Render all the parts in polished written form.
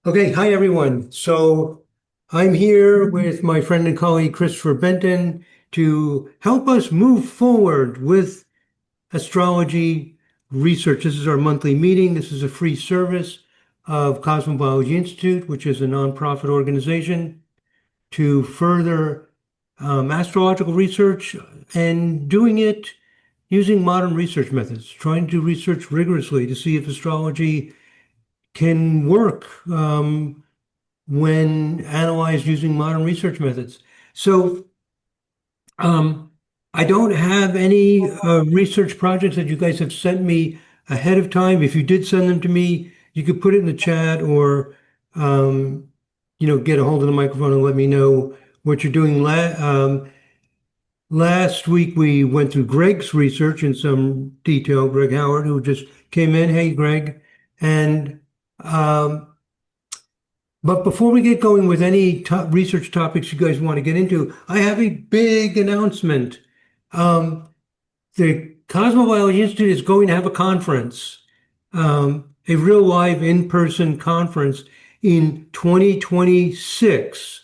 Okay, hi everyone. So I'm here with my friend and colleague Christopher Benton to help us move forward with astrology research. This is our monthly meeting. This is a free service of Cosmobiology Institute, which is a nonprofit organization to further astrological research and doing it using modern research methods, trying to do research rigorously to see if astrology can work. When analyzed using modern research methods. So um, I don't have any research projects that you guys have sent me ahead of time. If you did send them to me, you could put it in the chat or um, get a hold of the microphone and let me know what you're doing. Last week we went through Greg's research in some detail. Greg Howard, who just came in. Hey, Greg. And um, But before we get going with any research topics you guys want to get into, I have a big announcement. Um, the Cosmobiology Institute is going to have a conference, a real live in-person conference in 2026,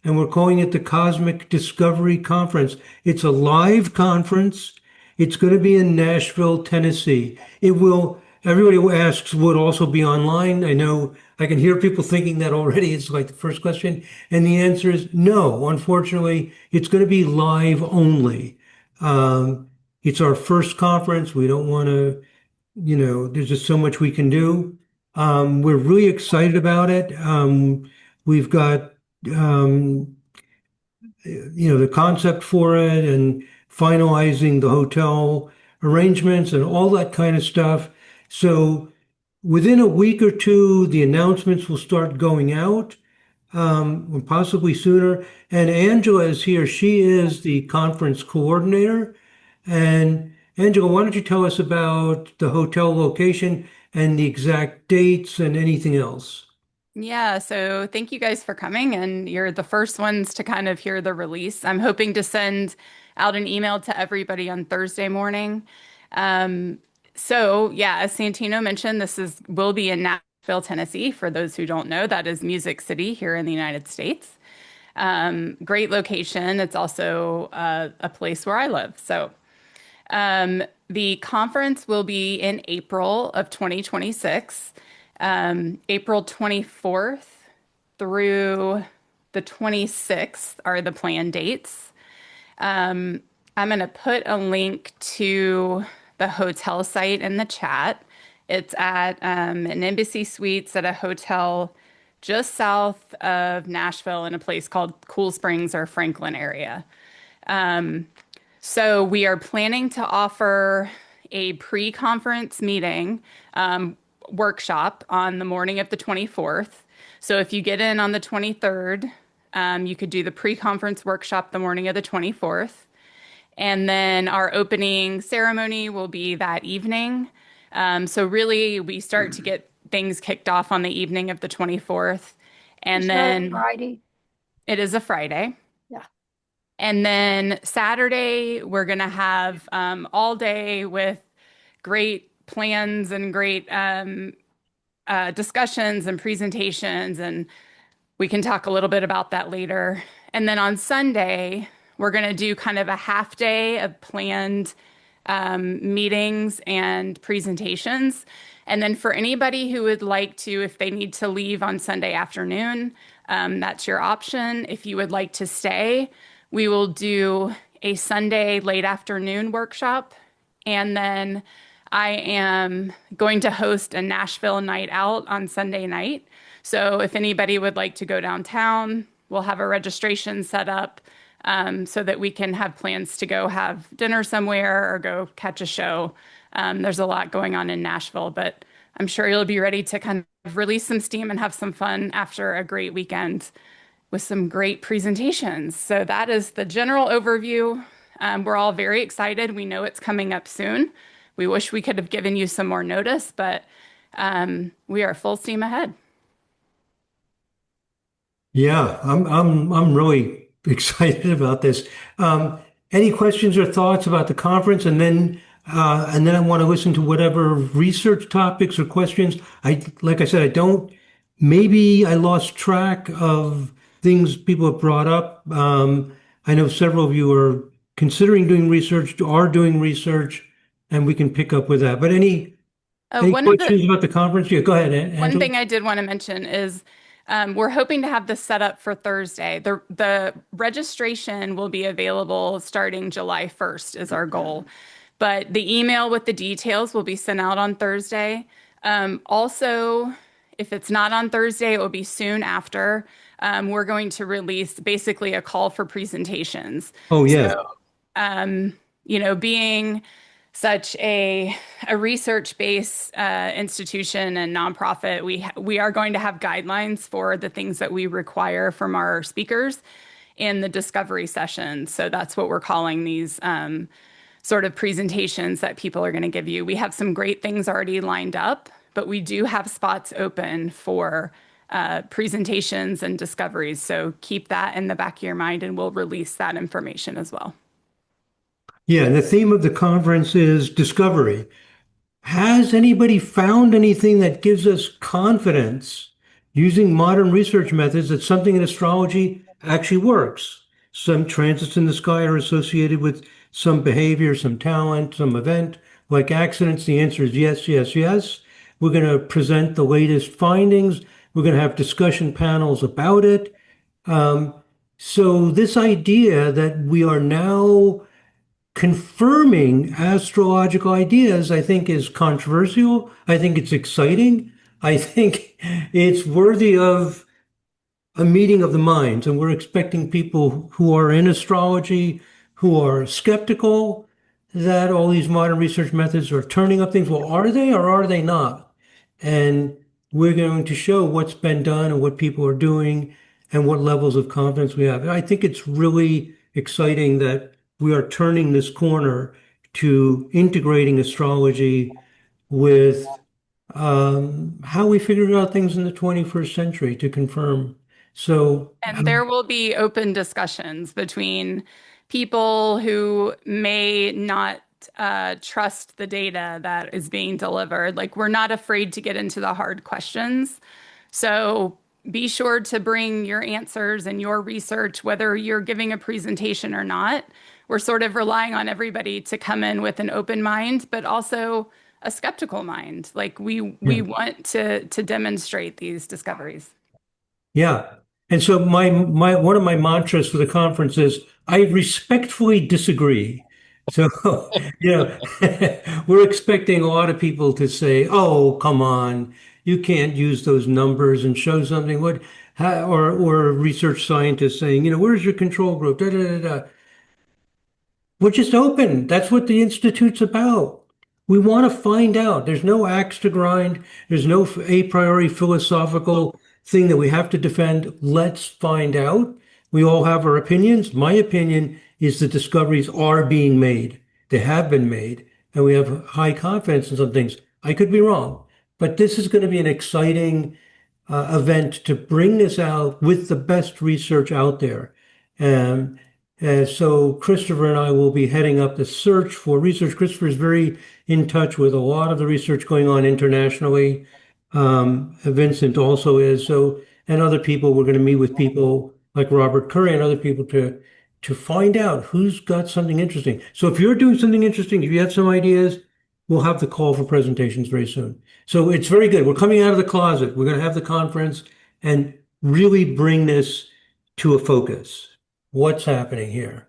and we're calling it the Cosmic Discovery Conference. It's a live conference. It's going to be in Nashville, Tennessee. Everybody who asks would also be online. I know I can hear people thinking that already. It's like the first question. And the answer is no. Unfortunately, it's going to be live only. It's our first conference. We don't want to, there's just so much we can do. We're really excited about it. We've got, um, the concept for it and finalizing the hotel arrangements and all that kind of stuff. So within a week or two, the announcements will start going out, or possibly sooner. And Angela is here. She is the conference coordinator. And Angela, why don't you tell us about the hotel location and the exact dates and anything else? Yeah, so thank you guys for coming, and you're the first ones to kind of hear the release. I'm hoping to send out an email to everybody on Thursday morning. Um, yeah, as Santino mentioned, this is will be in Nashville, Tennessee. For those who don't know, that is Music City here in the United States. Great location. It's also a place where I live. The conference will be in April of 2026, April 24th through the 26th are the planned dates. I'm going to put a link to the hotel site in the chat. It's at an Embassy Suites at a hotel just south of Nashville in a place called Cool Springs or Franklin area. So we are planning to offer a pre-conference meeting workshop on the morning of the 24th. So if you get in on the 23rd, you could do the pre-conference workshop the morning of the 24th. And then our opening ceremony will be that evening. So really, we start to get things kicked off on the evening of the 24th. Is And that then Friday? it is a Friday. Yeah. And then Saturday, we're going to have all day with great plans and great discussions and presentations. And we can talk a little bit about that later. And then on Sunday, we're going to do kind of a half day of planned meetings and presentations. And then for anybody who would like to, if they need to leave on Sunday afternoon, that's your option. If you would like to stay, we will do a Sunday late afternoon workshop. And then I am going to host a Nashville night out on Sunday night. So if anybody would like to go downtown, we'll have a registration set up so that we can have plans to go have dinner somewhere or go catch a show. There's a lot going on in Nashville, but I'm sure you'll be ready to kind of release some steam and have some fun after a great weekend with some great presentations. So that is the general overview. We're all very excited. We know it's coming up soon. We wish we could have given you some more notice, but we are full steam ahead. Yeah, I'm really excited about this. Any questions or thoughts about the conference, and then I want to listen to whatever research topics or questions. Like I said, I don't maybe I lost track of things people have brought up. I know several of you are considering doing research, are doing research, and we can pick up with that. But any One of the questions about the conference? Yeah, go ahead, One Angela. thing I did want to mention is we're hoping to have this set up for Thursday. The registration will be available starting July 1st is our goal. But the email with the details will be sent out on Thursday. Also, if it's not on Thursday, it will be soon after. We're going to release basically a call for presentations. Oh, So, yeah. being such a research-based institution and nonprofit, we are going to have guidelines for the things that we require from our speakers in the discovery sessions. So that's what we're calling these sort of presentations that people are going to give you. We have some great things already lined up, but we do have spots open for presentations and discoveries. So keep that in the back of your mind, and we'll release that information as well. Yeah, and the theme of the conference is discovery. Has anybody found anything that gives us confidence using modern research methods that something in astrology actually works? Some transits in the sky are associated with some behavior, some talent, some event, like accidents. The answer is yes, yes, yes. We're going to present the latest findings. We're going to have discussion panels about it. Um, so this idea that we are now confirming astrological ideas, I think, is controversial. I think it's exciting. I think it's worthy of a meeting of the minds. And we're expecting people who are in astrology, who are skeptical that all these modern research methods are turning up things. Well, are they or are they not? And we're going to show what's been done and what people are doing and what levels of confidence we have. I think it's really exciting that we are turning this corner to integrating astrology with how we figured out things in the 21st century to confirm. So, And there will be open discussions between people who may not trust the data that is being delivered. Like, we're not afraid to get into the hard questions. So be sure to bring your answers and your research, whether you're giving a presentation or not. We're sort of relying on everybody to come in with an open mind, but also a skeptical mind. Like we yeah. want to demonstrate these discoveries. Yeah. And so my one of my mantras for the conference is I respectfully disagree. So, we're expecting a lot of people to say, "Oh, come on, you can't use those numbers and show something." Or research scientists saying, "Where's your control group?" Da, da, da, da. We're just open. That's what the Institute's about. We want to find out. There's no axe to grind. There's no a priori philosophical thing that we have to defend. Let's find out. We all have our opinions. My opinion is the discoveries are being made. They have been made, and we have high confidence in some things. I could be wrong, but this is going to be an exciting event to bring this out with the best research out there. Um, so Christopher and I will be heading up the search for research. Christopher is very in touch with a lot of the research going on internationally. Vincent also is. So, and other people, we're going to meet with people like Robert Curry and other people to find out who's got something interesting. So if you're doing something interesting, if you have some ideas, we'll have the call for presentations very soon. So it's very good. We're coming out of the closet. We're going to have the conference and really bring this to a focus. What's happening here?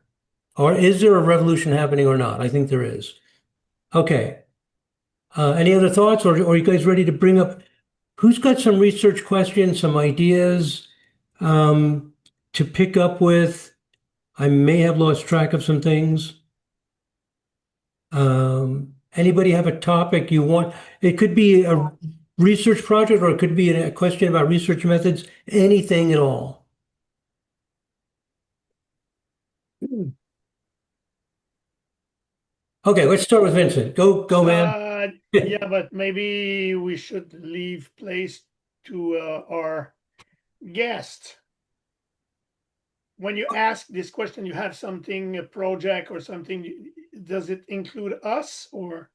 Or is there a revolution happening or not? I think there is. Okay. Any other thoughts, or are you guys ready to bring up who's got some research questions, some ideas to pick up with? I may have lost track of some things. Anybody have a topic you want? It could be a research project or it could be a question about research methods, anything at all. Okay, let's start with Vincent. Go, man. Yeah, but maybe we should leave place to our guest. When you ask this question, you have something, a project or something, does it include us or?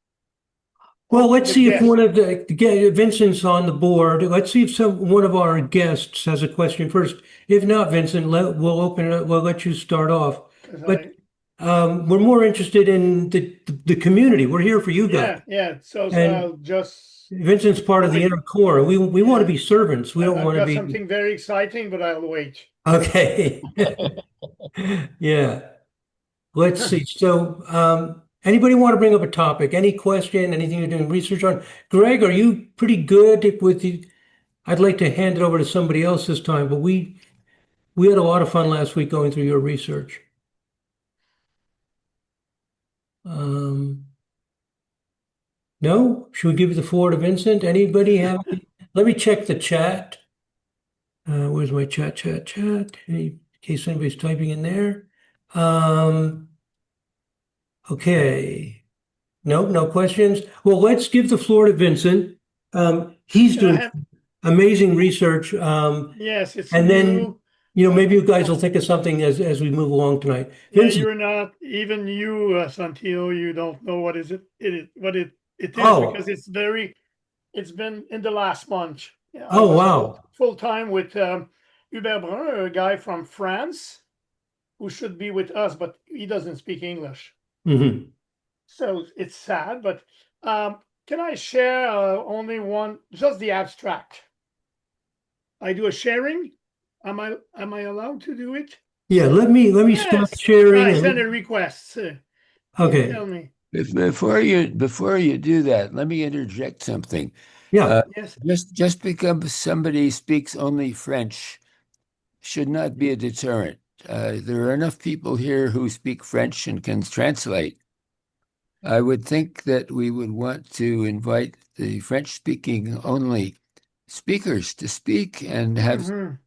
Well, let's the see if guest. one of Vincent's on the board. Let's see if one of our guests has a question first. If not, Vincent, we'll open it up. We'll let you start off. 'Cause But we're more interested in the community. We're here for you guys. yeah. So And I'll just Vincent's part of the wait. inner core. We want to be servants. We don't I've want to got be. something very exciting, but I'll wait. Okay. Yeah. Let's see. So, anybody want to bring up a topic? Any question? Anything you're doing research on? Greg, are you pretty good with the? I'd like to hand it over to somebody else this time, but we had a lot of fun last week going through your research. Um, no? Should we give the floor to Vincent? Anybody have? Let me check the chat. Where's my chat? In case anybody's typing in there. Okay. No, no questions. Well, let's give the floor to Vincent. He's Can I doing have? amazing research. Yes, it's And then, new. maybe you guys will think of something as we move along tonight. Yeah, Vincent. you're not even you, Santino. You don't know what is it. It is Oh, because it's very. It's been in the last month. Yeah, I oh, was wow. full time with Hubert Brun, a guy from France who should be with us, but he doesn't speak English. Hmm. So it's sad. But can I share only one, just the abstract? I do a sharing. Am I allowed to do it? Yeah, let me stop Yes. sharing I send a and request. You okay. tell me. Before you do that, let me interject something. Yeah. Uh, Yes. just because somebody speaks only French should not be a deterrent. There are enough people here who speak French and can translate. I would think that we would want to invite the French-speaking only speakers to speak and Mhm.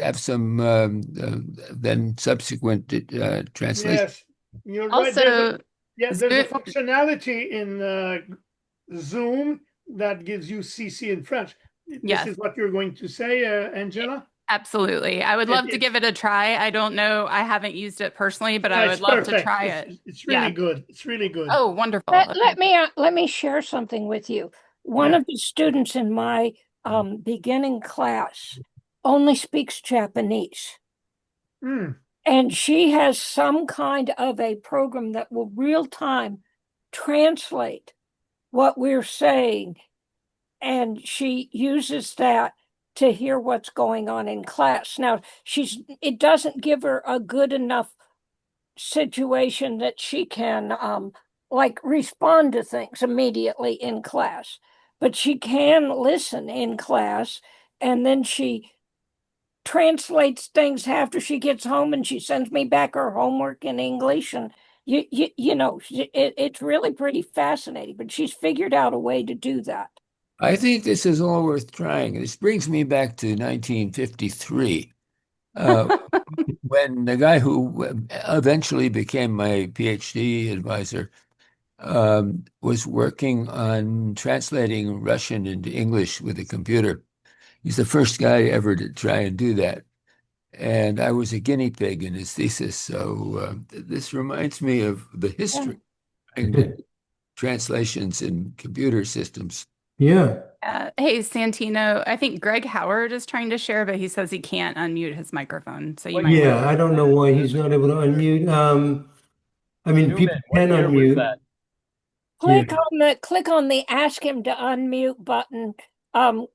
have some then subsequent translation. Yes. You're right. Also, There's a Zo- functionality in Zoom that gives you CC in French. This yes, is what you're going to say, Angela? absolutely. I would It, love to give it's it a try. I don't know. I haven't used it personally, but I it's would love to perfect. try It's it. it's really Yeah. good. It's really good. Oh, wonderful. Let, Okay. let me let me share something with you. One Yeah. of the students in my beginning class only speaks Japanese, Mm. and she has some kind of a program that will real time translate what we're saying, and she uses that to hear what's going on in class. Now, it doesn't give her a good enough situation that she can like respond to things immediately in class, but she can listen in class, and then she translates things after she gets home, and she sends me back her homework in English. And it's really pretty fascinating, but she's figured out a way to do that. I think this is all worth trying. This brings me back to 1953, when the guy who eventually became my PhD advisor was working on translating Russian into English with a computer. He's the first guy ever to try and do that. And I was a guinea pig in his thesis. So this reminds me of the history of translations in computer systems. Yeah. Hey, Santino, I think Greg Howard is trying to share, but he says he can't unmute his microphone. So you might want Yeah. I don't know why he's not able to unmute. I mean, people What can year was unmute. that? Yeah. Click on the ask him to unmute button, um,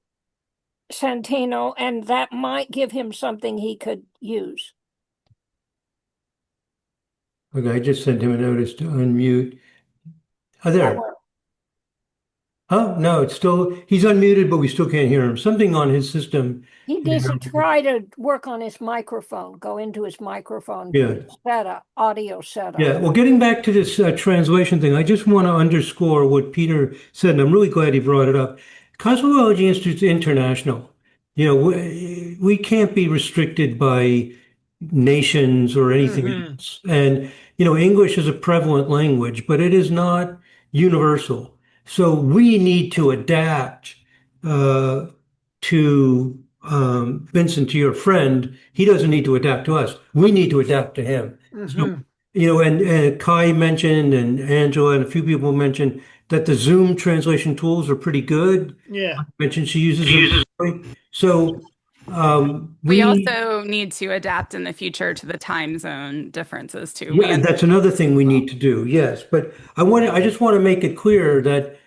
Santino, and that might give him something he could use. Okay. I just sent him a notice to unmute. Oh, there. Oh, no, he's unmuted, but we still can't hear him. Something on his system. He needs to try to work on his microphone, go into his microphone Yeah. audio setup. Yeah. Well, getting back to this translation thing, I just want to underscore what Peter said, and I'm really glad he brought it up. Cosmobiology Institute's international. We can't be restricted by nations or anything else. And, English is a prevalent language, but it is not universal. So we need to adapt to Vincent, to your friend. He doesn't need to adapt to us. We need to adapt to him. So Mhm. and Kai mentioned, and Angela, and a few people mentioned that the Zoom translation tools are pretty good. Yeah, Mentioned she uses them. So We we also need to adapt in the future to the time zone differences too. yeah, that's another thing we need to do. Yes, but I just want to make it clear that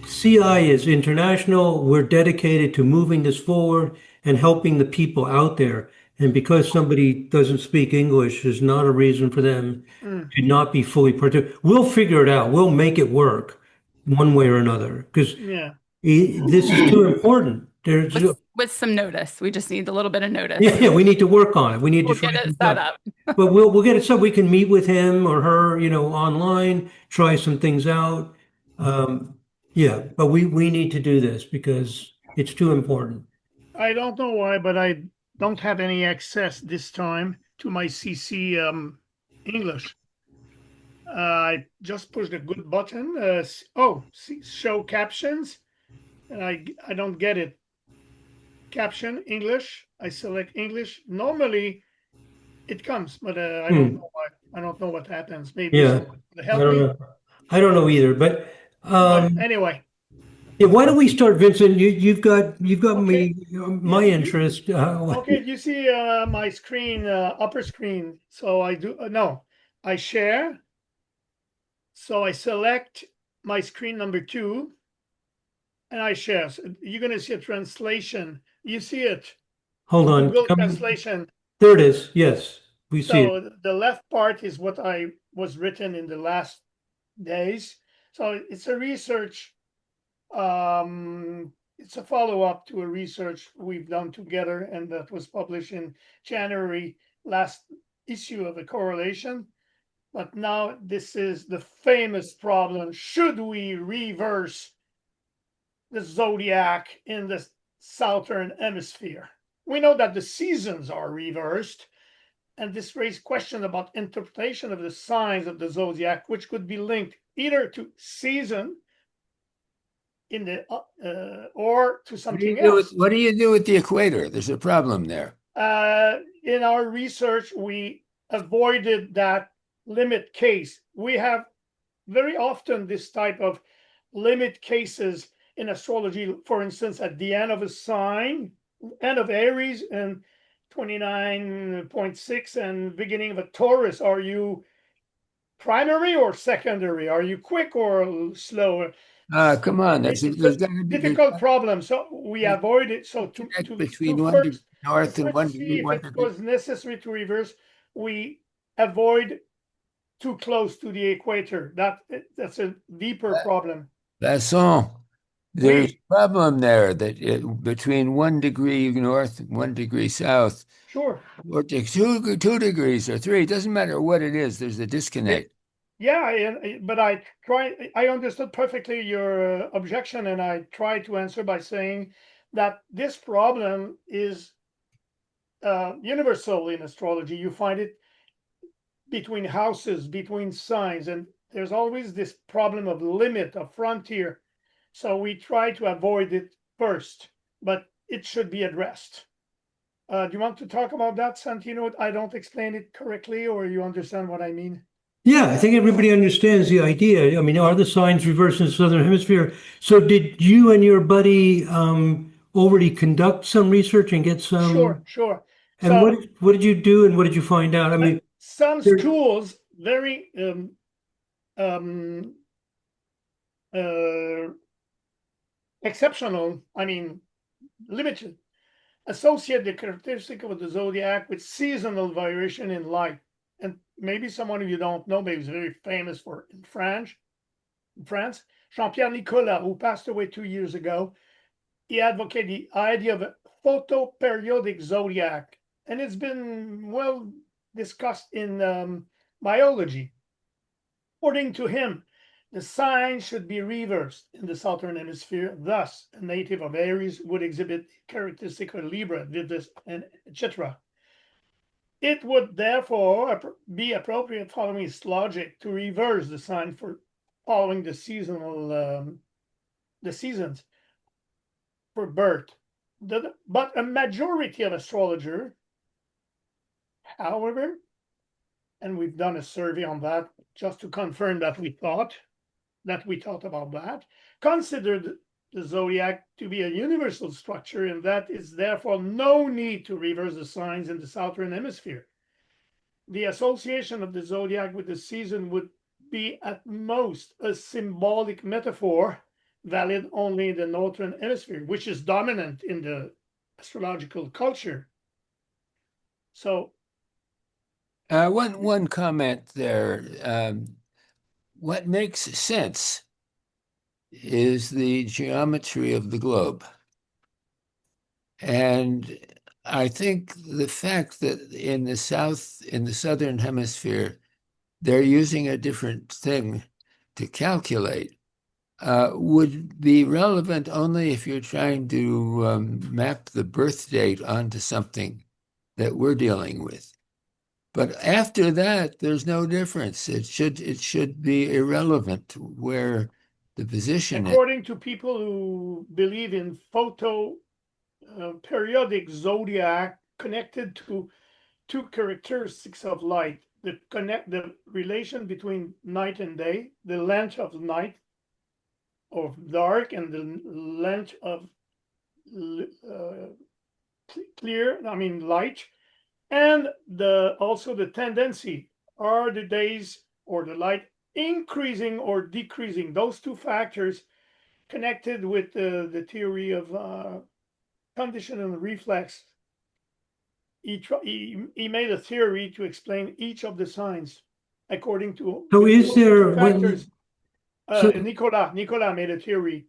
CI is international. We're dedicated to moving this forward and helping the people out there. And because somebody doesn't speak English is not a reason for them mm, to not be fully partic. We'll figure it out. We'll make it work one way or another because yeah. this is too important. There's, with some notice. We just need a little bit of notice. yeah, we need to work on it. We need to We'll try get it things set out. up. But we'll get it so we can meet with him or her, online, try some things out. Um, yeah, but we need to do this because it's too important. I don't know why, but I don't have any access this time to my CC English. I just pushed a good button. See, show captions, and I don't get it. Caption English. I select English. Normally it comes, but I don't Hmm. know why. I don't know what happens. Maybe Yeah, someone will I help don't me. know. I don't know either. But But anyway, yeah, why don't we start, Vincent? You've got okay. me Yeah, my interest. okay. You see my screen, upper screen. So I do no, I share. So I select my screen number 2 and I share. So you're going to see a translation. You see it, Hold on. Google Translation. There it is. Yes, we see it. So the left part is what I was written in the last days. So it's a research. It's a follow-up to a research we've done together, and that was published in January, last issue of a correlation. But now this is the famous problem. Should we reverse the zodiac in the southern hemisphere? We know that the seasons are reversed, and this raised question about interpretation of the signs of the zodiac, which could be linked either to season in the or to something else. What do you do with the equator? There's a problem there. In our research, we avoided that limit case. We have very often this type of limit cases in astrology. For instance, at the end of a sign, end of Aries and 29.6 and beginning of a Taurus, are you primary or secondary? Are you quick or slow? Come on, It's there's a got to be difficult problem. So we avoid it. So connect to between 1 degree first north and 1 see degree if it was necessary to reverse, we avoid too close to the equator. That's a deeper problem. Vincent, there's We a problem there that between 1 degree north, 1 degree south, sure. or 2 degrees or three, it doesn't matter what it is, there's a disconnect. Yeah, but I understood perfectly your objection, and I tried to answer by saying that this problem is universal in astrology. You find it between houses, between signs, and there's always this problem of limit, of frontier. So we try to avoid it first, but it should be addressed. Do you want to talk about that, Santino? I don't explain it correctly, or you understand what I mean? Yeah, I think everybody understands the idea. I mean, are the signs reversed in the southern hemisphere? So, did you and your buddy already conduct some research and get some? Sure. And So what did you do and what did you find out? I mean, some there, schools very um, uh, exceptional. I mean, limited. Associate the characteristic of the zodiac with seasonal variation in light. And maybe someone of you don't know, but he was very famous for in France. Jean-Pierre Nicolas, who passed away 2 years ago, he advocated the idea of a photoperiodic zodiac, and it's been well discussed in biology. According to him, the signs should be reversed in the southern hemisphere. Thus, a native of Aries would exhibit characteristic of Libra, Vitus, and etc. It would therefore be appropriate, following his logic, to reverse the sign for following the seasons for birth. But a majority of astrologers, however, and we've done a survey on that just to confirm that we thought about that, considered the zodiac to be a universal structure, and that is therefore no need to reverse the signs in the southern hemisphere. The association of the zodiac with the season would be at most a symbolic metaphor, valid only in the northern hemisphere, which is dominant in the astrological culture. So, one comment there. What makes sense is the geometry of the globe. And I think the fact that in the southern hemisphere, they're using a different thing to calculate would be relevant only if you're trying to map the birth date onto something that we're dealing with. But after that, there's no difference. It should be irrelevant where the position is. according to people who believe in periodic zodiac connected to two characteristics of light, the relation between night and day, the length of night or dark, and the length of light, and also the tendency, are the days or the light increasing or decreasing. Those two factors connected with the theory of conditional reflex. He made a theory to explain each of the signs according to So is there factors. so- Nicolas made a theory.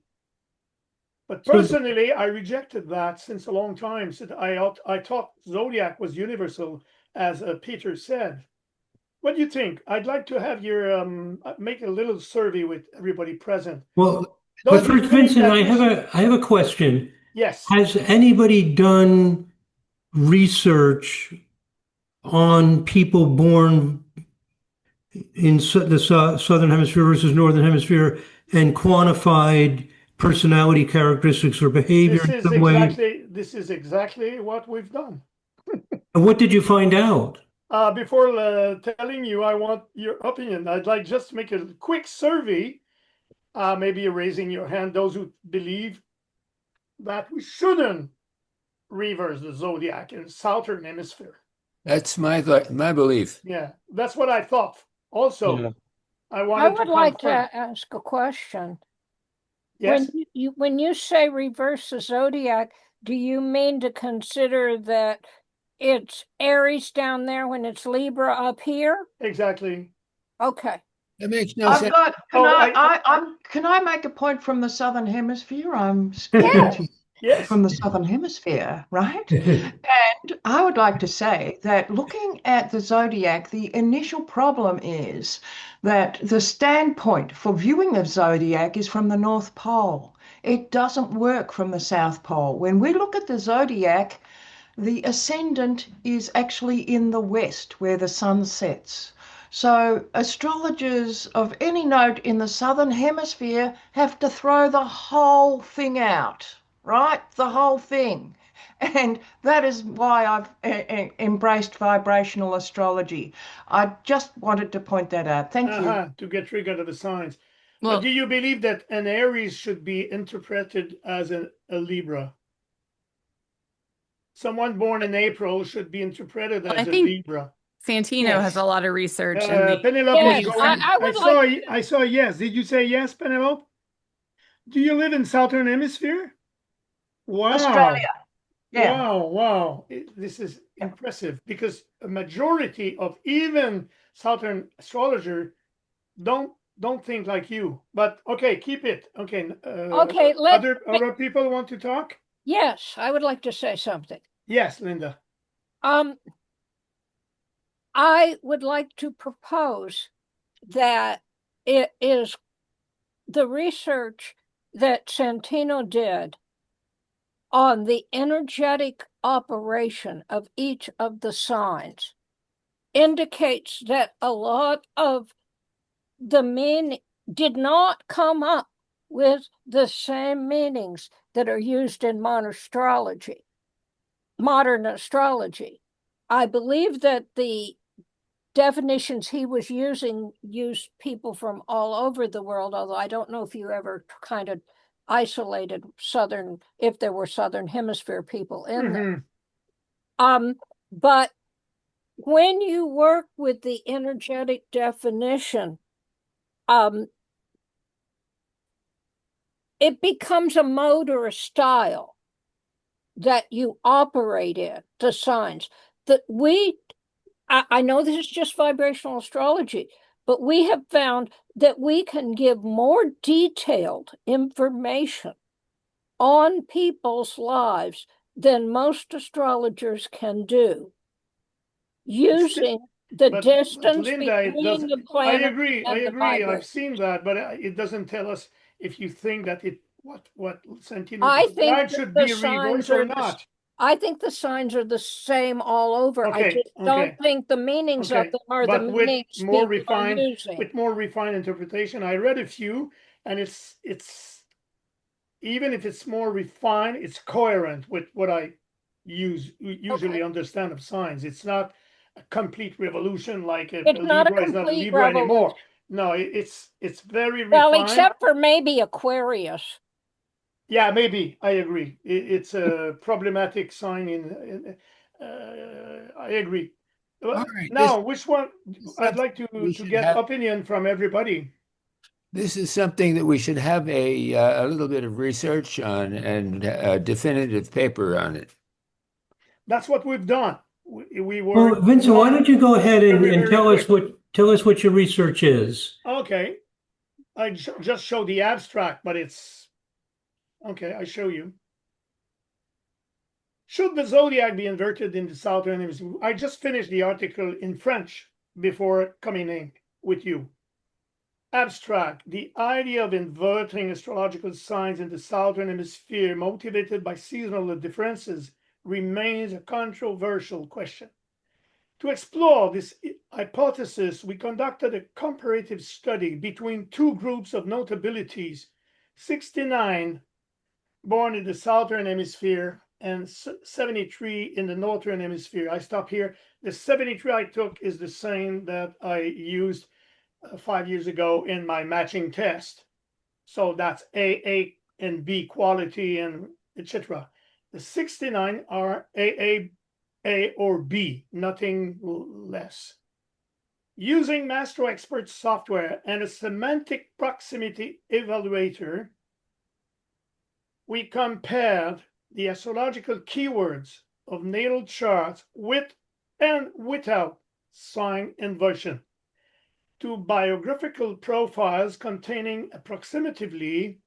But So- personally, I rejected that since a long time. Since I thought zodiac was universal, as Peter said. What do you think? I'd like to have your make a little survey with everybody present. well, Those but who first, think Vincent, that I have a question. yes. Has anybody done research on people born in the southern hemisphere versus northern hemisphere and quantified personality characteristics or behavior in some way? This is exactly what we've done. And what did you find out? Before telling you, I want your opinion. I'd like just to make a quick survey. Maybe raising your hand, those who believe that we shouldn't reverse the zodiac in the southern hemisphere. That's my belief. Yeah, that's what I thought. Also, Yeah. I I would like to confirm. ask a question. Yes, When you say reverse the zodiac, do you mean to consider that it's Aries down there when it's Libra up here? exactly. Okay. That makes no I've sense. got. Oh, Can I make a point from the southern hemisphere? I'm Yes. speaking Yes. from the southern hemisphere, right? And I would like to say that looking at the zodiac, the initial problem is that the standpoint for viewing the zodiac is from the North Pole. It doesn't work from the South Pole. When we look at the zodiac, the ascendant is actually in the west where the sun sets. So astrologers of any note in the southern hemisphere have to throw the whole thing out, right? The whole thing. And that is why I've embraced vibrational astrology. I just wanted to point that out. Thank you. To get rid of the signs. Well, But do you believe that an Aries should be interpreted as a Libra? Someone born in April should be interpreted Well, as I a think Libra. Santino Yes. has a lot of research in the Penelope Yes, is going. I would like I saw yes. Did you say yes, Penelope? Do you live in southern hemisphere? Wow. Australia. Yeah. Wow. This is impressive because a majority of even southern astrologer don't think like you. But okay, keep it. Okay. Okay, Other people want to talk? Yes, I would like to say something. Yes, Linda. I would like to propose that it is the research that Santino did on the energetic operation of each of the signs indicates that a lot of the meaning did not come up with the same meanings that are used in modern astrology. I believe that the definitions he was using used people from all over the world, although I don't know if you ever kind of isolated if there were Southern Hemisphere people in there. But when you work with the energetic definition, it becomes a mode or a style that you operate in, the signs. That I know this is just vibrational astrology, but we have found that we can give more detailed information on people's lives than most astrologers can do, using the distance Linda, between the I planet agree. I and the agree. I've vibration. seen that, but it doesn't tell us if you think that what centimeters I of think light that should the be signs reversed or are not. I think the signs are the same all over. I Okay, just don't okay, think the meanings of okay. them are the But with meanings more people are refined, using. interpretation, I read a few, and it's even if it's more refined, it's coherent with what I usually understand of signs. It's not a complete revolution like a It's not a Libra is not a complete Libra anymore. revolution. No, it's very Well, refined. except for maybe Aquarius. Yeah, maybe I agree. It's a problematic sign I agree. All right. Now, which one? I'd Something like to we should get have. opinion from everybody. This is something that we should have a little bit of research on and a definitive paper on it. That's what we've done. We Well, were Vincent, why not don't you go ahead and, very, and very quick. tell us what your research is? Okay. I just show the abstract, but it's okay. I show you. Should the zodiac be inverted in the southern hemisphere? I just finished the article in French before coming in with you. Abstract: the idea of inverting astrological signs in the southern hemisphere, motivated by seasonal differences, remains a controversial question. To explore this hypothesis, we conducted a comparative study between two groups of notabilities: 69 born in the southern hemisphere and 73 in the northern hemisphere. I stop here. The 73 I took is the same that I used 5 years ago in my matching test. So that's A and B quality and etc. The 69 are A or B, nothing less. Using Master Expert software and a semantic proximity evaluator, we compared the astrological keywords of natal charts with and without sign inversion to biographical profiles containing approximately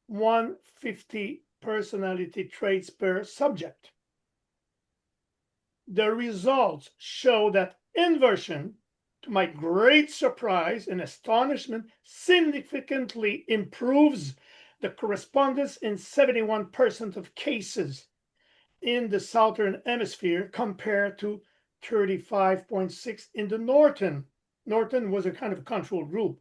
150 personality traits per subject. The results show that inversion, to my great surprise and astonishment, significantly improves the correspondence in 71% of cases in the southern hemisphere compared to 35.6 in the northern. Northern was a kind of control group.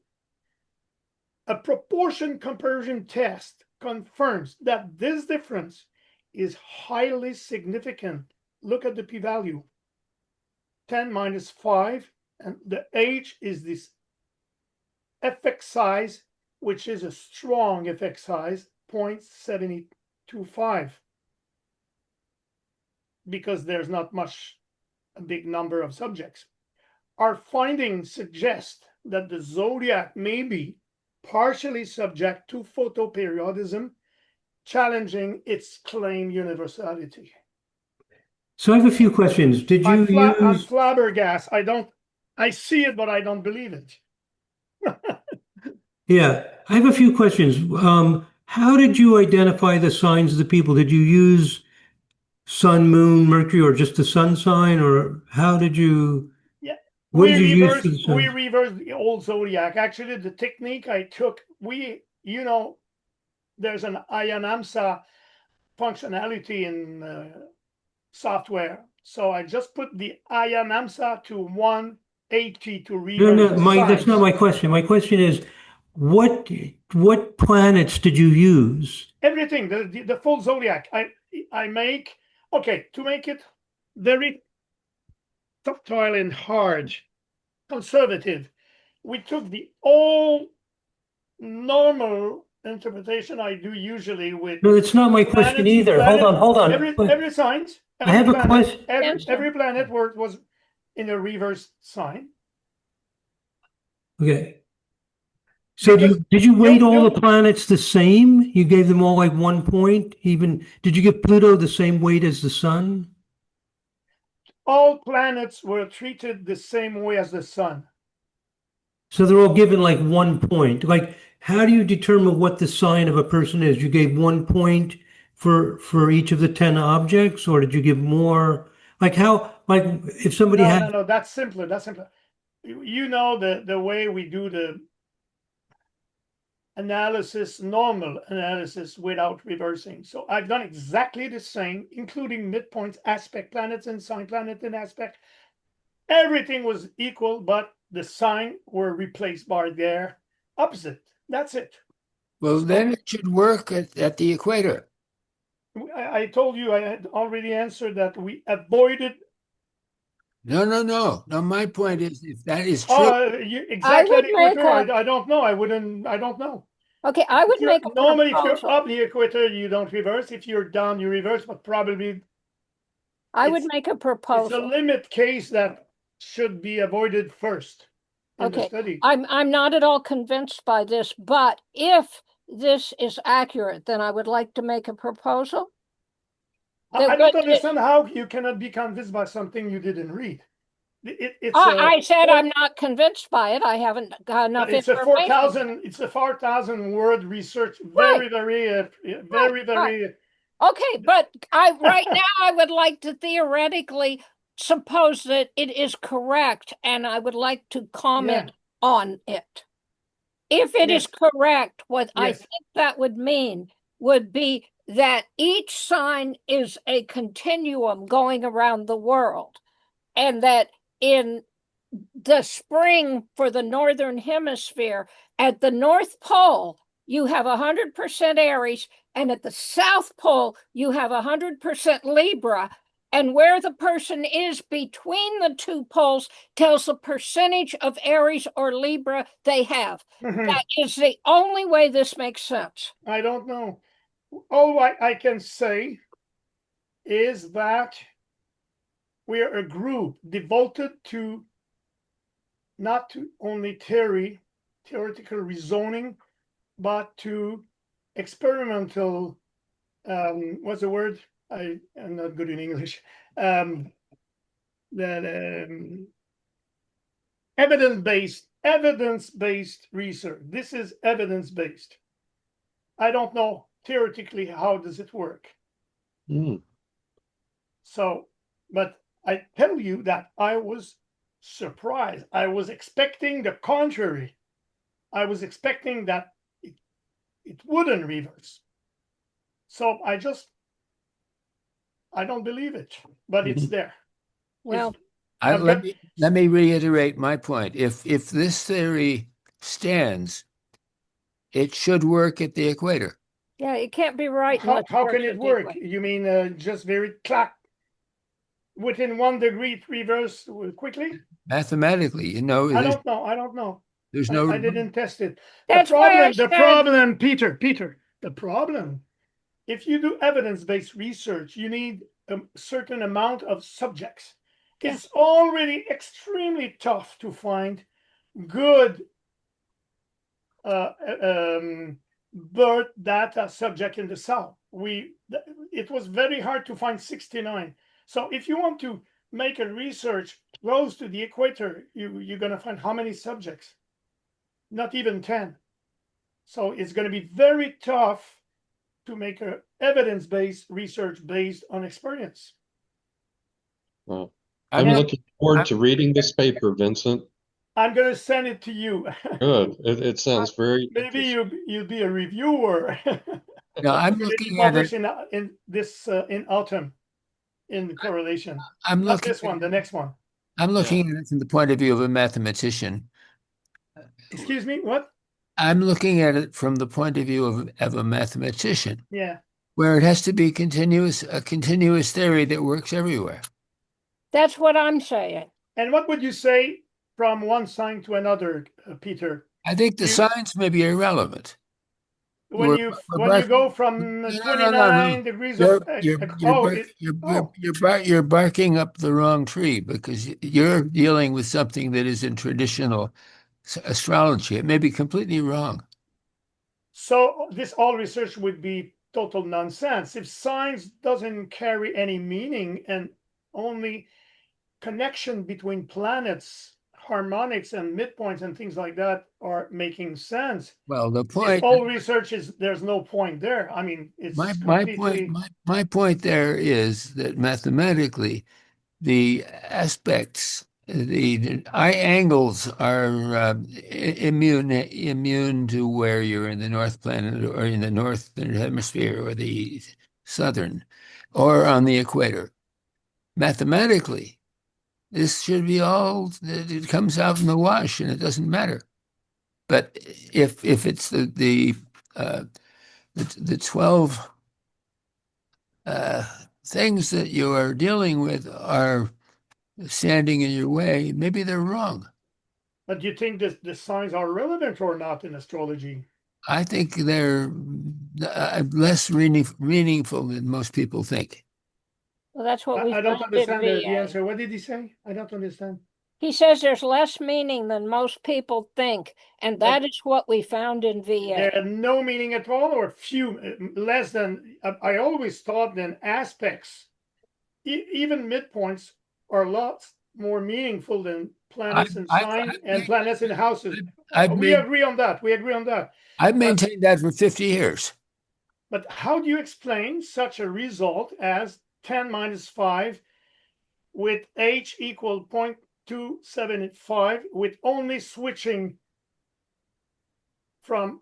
A proportion comparison test confirms that this difference is highly significant. Look at the p-value, 10 minus 5, and the H is this effect size, which is a strong effect size, 0.725, because there's not a big number of subjects. Our findings suggest that the zodiac may be partially subject to photoperiodism, challenging its claimed universality. So I have a few questions. Did you I'm use? flabbergasted. I see it, but I don't believe it. Yeah, I have a few questions. How did you identify the signs of the people? Did you use Sun, Moon, Mercury, or just the Sun sign, or how did you? Yeah, What did you use for the we signs? reversed the old zodiac. Actually, the technique I took, there's an Ayanamsa functionality in software. So I just put the Ayanamsa to 180 to reverse No, the that's not signs. my question. My question is, what planets did you use? Everything, the full zodiac. I make, okay, to make it very subtle and hard, conservative. We took the old normal interpretation I do usually with No, it's not my question planets, either. Hold on. every signs, I have a question. every planet was in a reverse sign. Okay. So Because did you weight all you- the planets the same? You gave them all like 1 point? Even did you give Pluto the same weight as the sun? all planets were treated the same way as the sun. So they're all given like 1 point. Like, how do you determine what the sign of a person is? You gave 1 point for each of the 10 objects, or did you give more? Like how, like if somebody had No, that's simpler. That's simpler. You know the way we do the analysis, normal analysis without reversing. So I've done exactly the same, including midpoints, aspect planets and sign planet and aspect. Everything was equal, but the sign were replaced by their opposite. That's it. Well, then it should work at the equator. I told you I had already answered that we avoided. No. No, my point is, if that is true, Exactly would at the equator. make I don't know. I don't know. Okay, I would make a Normally, if you're proposal. up the equator, you don't reverse. If you're down, you reverse. But probably I would it's- make a it's a proposal. limit case that should be avoided first in the Okay, study. I'm not at all convinced by this, but if this is accurate, then I would like to make a proposal. I don't understand how you cannot be convinced by something you didn't read. I said I'm not convinced by it. I haven't got enough It's a information. 4,000 word research. Right. Very. Okay, but right now I would like to theoretically suppose that it is correct, and I would like to comment on it. If it is correct, what I Yes. think that would mean would be that each sign is a continuum going around the world, and that in the spring for the northern hemisphere, at the North Pole, you have 100% Aries, and at the South Pole, you have 100% Libra. And where the person is between the two poles tells the percentage of Aries or Libra they have. That is the only way this makes sense. I don't know. All I can say is that we are a group devoted to not to only theoretical reasoning, but to experimental. What's the word? I'm not good in English. Evidence-based research. This is evidence-based. I don't know theoretically how does it work. So, but I tell you that I was surprised. I was expecting the contrary. I was expecting that it wouldn't reverse. So I don't believe it, but it's there. Well, let me reiterate my point. If this theory stands, it should work at the equator. yeah, it can't be right. How can it work? You mean just very clack within 1 degree it reverse quickly? Mathematically, I don't know. There's no. I didn't test it. That's The problem, Peter, the problem, if you do evidence-based research, you need a certain amount of subjects. It's already extremely tough to find good birth data subject in the South. It was very hard to find 69. So if you want to make a research close to the equator, you're going to find how many subjects? Not even 10. So it's going to be very tough to make a evidence-based research based on experience. Well, I'm looking forward to reading this paper, Vincent. I'm going to send it to you. Good. It sounds very Maybe you'll be a reviewer. No, I'm looking at it. In autumn in correlation. I'm Not looking this one, the next one. I'm looking at it from the point of view of a mathematician. Excuse me, what? I'm looking at it from the point of view of a mathematician. Yeah. Where it has to be a continuous theory that works everywhere. That's what I'm saying. And what would you say from one sign to another, Peter? I think the You signs may be irrelevant. when you go from No, no, no, no, no. 29 degrees of You're barking up the wrong tree because you're dealing with something that is in traditional astrology. It may be completely wrong. so this all research would be total nonsense if science doesn't carry any meaning and only connection between planets, harmonics and midpoints and things like that are making sense. Well, the This point, all research is there's no point there. I mean, it's completely. my point there is that mathematically, the aspects, the eye angles are immune to where you're in the north planet or in the northern hemisphere or the southern or on the equator. Mathematically, this should be all, it comes out in the wash and it doesn't matter. But if it's the 12 things that you are dealing with are standing in your way, maybe they're wrong. But do you think the signs are relevant or not in astrology? I think they're less meaningful than most people think. Well, that's what we I don't found in understand the VA. answer. What did he say? I don't understand. He says there's less meaning than most people think, and that is what we found in There VA. are no meaning at all, or few, less than. I always thought that aspects, even midpoints, are lots more meaningful than planets and signs and planets and houses. We agree on that. We agree on that. I've maintained that for 50 years. But how do you explain such a result as 10 minus 5 with h equal 0.275 with only switching from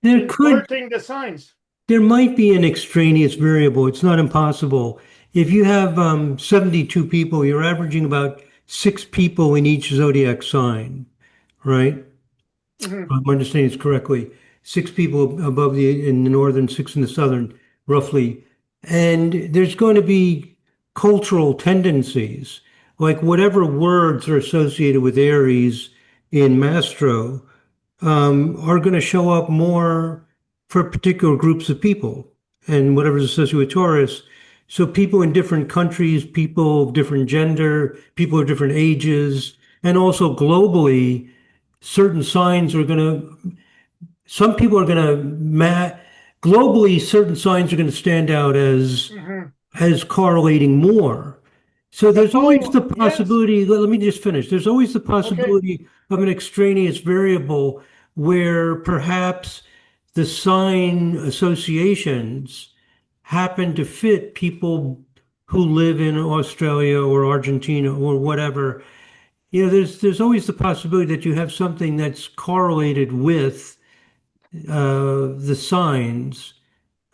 inverting the signs? There might be an extraneous variable. It's not impossible. If you have 72 people, you're averaging about 6 people in each zodiac sign, right? Mm-hmm. If I'm understanding this correctly. 6 people above in the northern, 6 in the southern, roughly. And there's going to be cultural tendencies, like whatever words are associated with Aries in Mastro are going to show up more for particular groups of people and whatever's associated with Taurus. So people in different countries, people of different gender, people of different ages, and also globally, certain signs are going to, some people are going to, globally, certain signs are going to stand out as correlating more. So there's always the possibility, yes. Let me just finish. There's always the possibility of an extraneous variable where perhaps the sign associations happen to fit people who live in Australia or Argentina or whatever. You know, there's always the possibility that you have something that's correlated with the signs.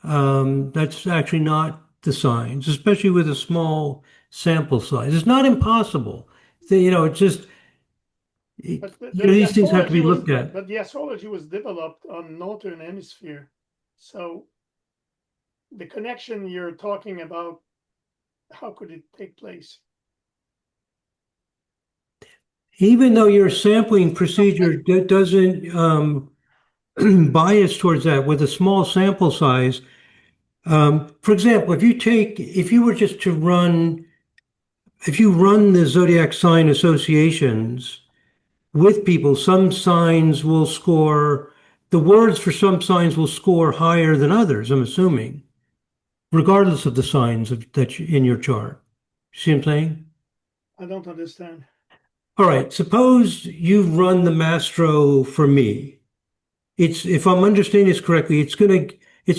That's actually not the signs, especially with a small sample size. It's not impossible. It's just these things have to be looked at. But the astrology was developed on northern hemisphere, so the connection you're talking about, how could it take place? Even though your sampling procedure doesn't bias towards that with a small sample size. For example, if you were just to if you run the zodiac sign associations with people, some signs will score, the words for some signs will score higher than others, I'm assuming, regardless of the signs in your chart. See what I'm saying? I don't understand. All right, suppose you've run the Mastro for me. If I'm understanding this correctly, it's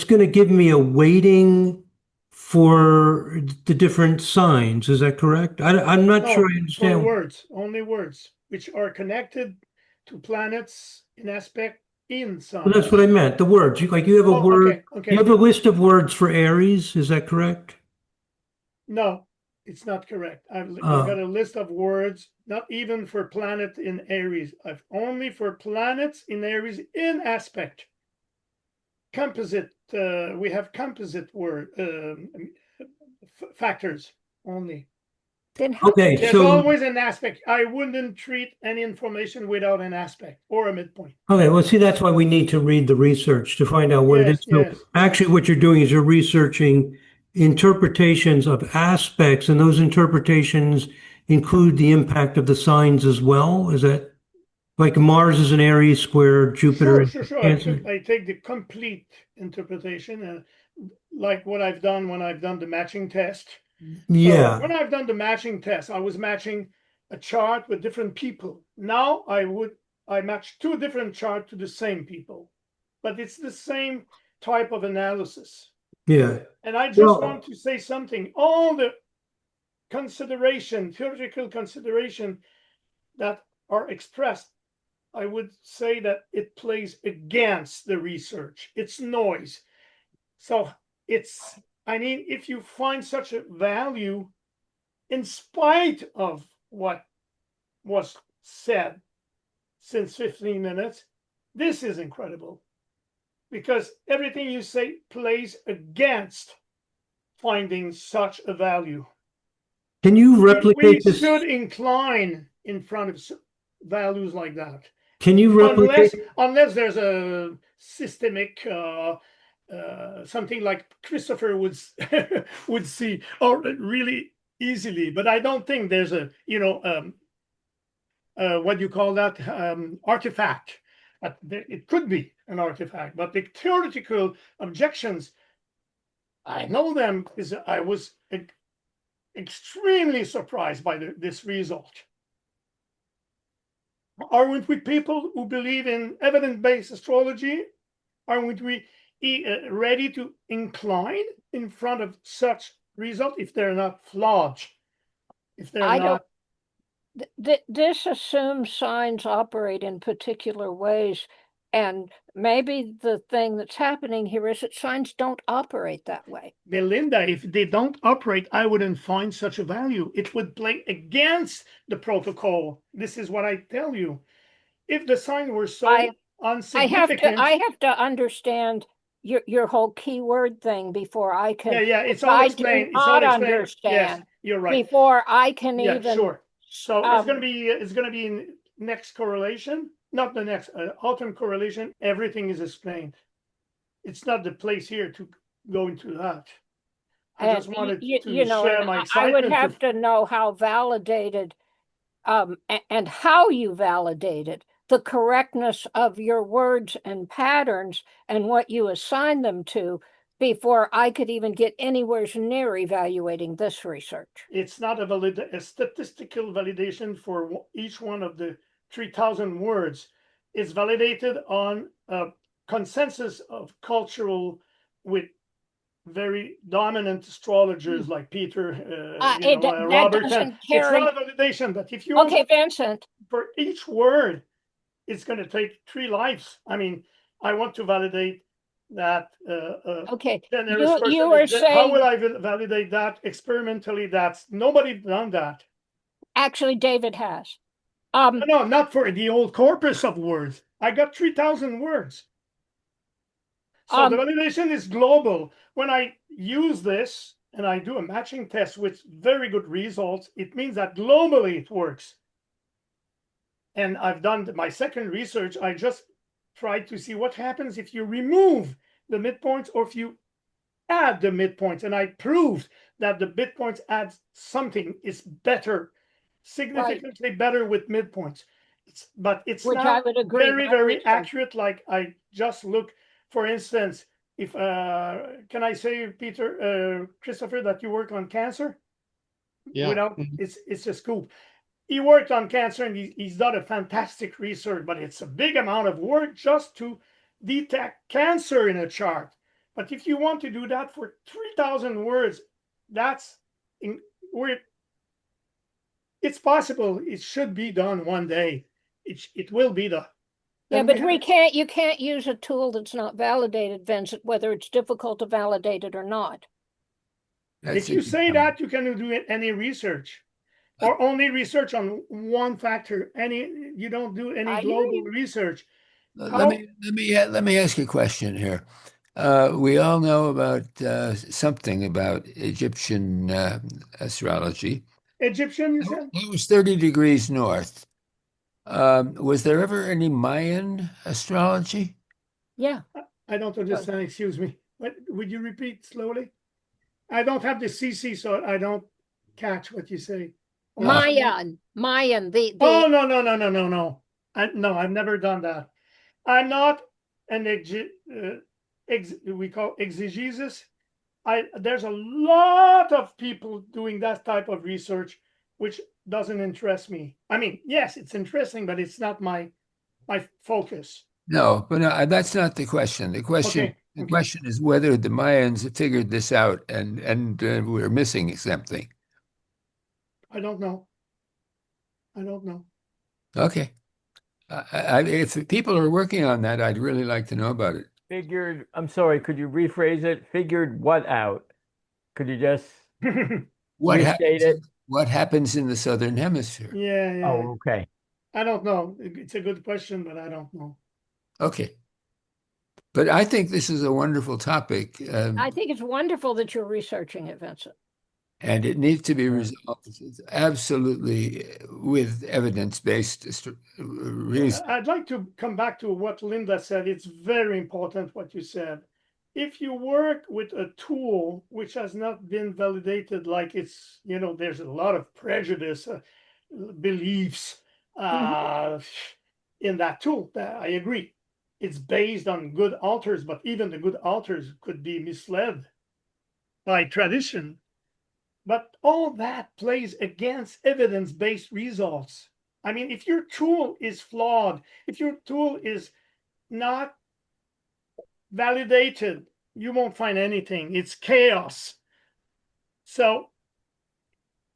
gonna give me a weighting for the different signs. Is that correct? I'm not sure I understand. For only words, which are connected to planets in aspect in signs. Well, that's what I meant. The words. You have a word. Okay. You have a list of words for Aries. Is that correct? No, it's not correct. I've got a list of words, not even for planet in Aries. I've only for planets in Aries in aspect. Composite. We have composite word factors only. Then how Okay, There's so always an aspect. I wouldn't treat any information without an aspect or a midpoint. okay, well, see, that's why we need to read the research to find out what it is. Yes, So yes. actually, what you're doing is you're researching interpretations of aspects, and those interpretations include the impact of the signs as well. Is that like Mars is an Aries square, Jupiter is Sure. Cancer? I take the complete interpretation, like what I've done when I've done the matching test. So Yeah, when I've done the matching test, I was matching a chart with different people. Now I match two different charts to the same people, but it's the same type of analysis. yeah. And I just Well, want to say something. All the theoretical consideration that are expressed, I would say that it plays against the research. It's noise. So if you find such a value in spite of what was said since 15 minutes, this is incredible because everything you say plays against finding such a value. can you We replicate this? should incline in front of values like that. Can you replicate? Unless there's a systemic something like Christopher would would see, or really easily, but I don't think there's a what do you call that, artifact. It could be an artifact, but the theoretical objections, I know them because I was extremely surprised by this result. Aren't we people who believe in evidence-based astrology? Aren't we ready to incline in front of such result if they're not flawed? If they're I not. this assumes signs operate in particular ways, and maybe the thing that's happening here is that signs don't operate that way. Belinda, if they don't operate, I wouldn't find such a value. It would play against the protocol. This is what I tell you. If the sign were so insignificant. I have to understand your whole keyword thing before I can. Yeah, it's all explained. It's all explained. Understand. Yes, you're right. Before I can Yeah, even. sure. So it's gonna be in next correlation, not the next autumn correlation. Everything is explained. It's not the place here to go into that. I just wanted to share my excitement. I would have to know how validated, and how you validated the correctness of your words and patterns and what you assign them to before I could even get anywhere near evaluating this research. It's not a statistical validation for each one of the 3,000 words. It's validated on a consensus of cultural with very dominant astrologers like Peter, Robert. It's not a validation, but if you want Vincent, for each word, it's going to take 3 lives. I mean, I want to validate that. You were saying, how will I validate that experimentally? That's nobody's done that. Actually, David has. No, not for the old corpus of words. I got 3,000 words. So the validation is global. When I use this and I do a matching test with very good results, it means that globally it works. And I've done my second research. I just tried to see what happens if you remove the midpoints or if you add the midpoints. And I proved that the midpoints add something is better, significantly better with midpoints. But it's which not I would agree, very accurate. Like I just look, for instance, if can I say, Peter, Christopher, that you work on cancer? Yeah. It's a scoop. He worked on cancer and he's done a fantastic research, but it's a big amount of work just to detect cancer in a chart. But if you want to do that for 3,000 words, it's possible. It should be done one day. It will be done. Yeah, but you can't use a tool that's not validated, Vincent, whether it's difficult to validate it or not. If you say that, you can do any research. Or only research on one factor. You don't do any global research. Let me ask you a question here. We all know about something about Egyptian astrology, Egyptian, you said? It was 30 degrees north. Was there ever any Mayan astrology? Yeah. I don't understand. Excuse me. What would you repeat slowly? I don't have the CC, so I don't catch what you say. Mayan, Oh, no, no, no, no, no, no. No, I've never done that. I'm not an we call exegesis. There's a lot of people doing that type of research, which doesn't interest me. I mean, yes, it's interesting, but it's not my focus. No, but no, that's not the question. The question is whether the Mayans figured this out and we're missing something. I don't know. I don't know. Okay. If people are working on that, I'd really like to know about it. Figured, I'm sorry, could you rephrase it? Figured what out? Could you just restate it? What happens in the Southern Hemisphere? Yeah. Oh, okay. I don't know. It's a good question, but I don't know. Okay. But I think this is a wonderful topic. I think it's wonderful that you're researching it, Vincent. And it needs to be resolved absolutely with evidence-based reason. I'd like to come back to what Linda said. It's very important what you said. If you work with a tool which has not been validated, like it's, there's a lot of prejudice, beliefs in that tool, I agree. It's based on good authors, but even the good authors could be misled by tradition. But all that plays against evidence-based results. I mean, if your tool is flawed, if your tool is not validated, you won't find anything. It's chaos. So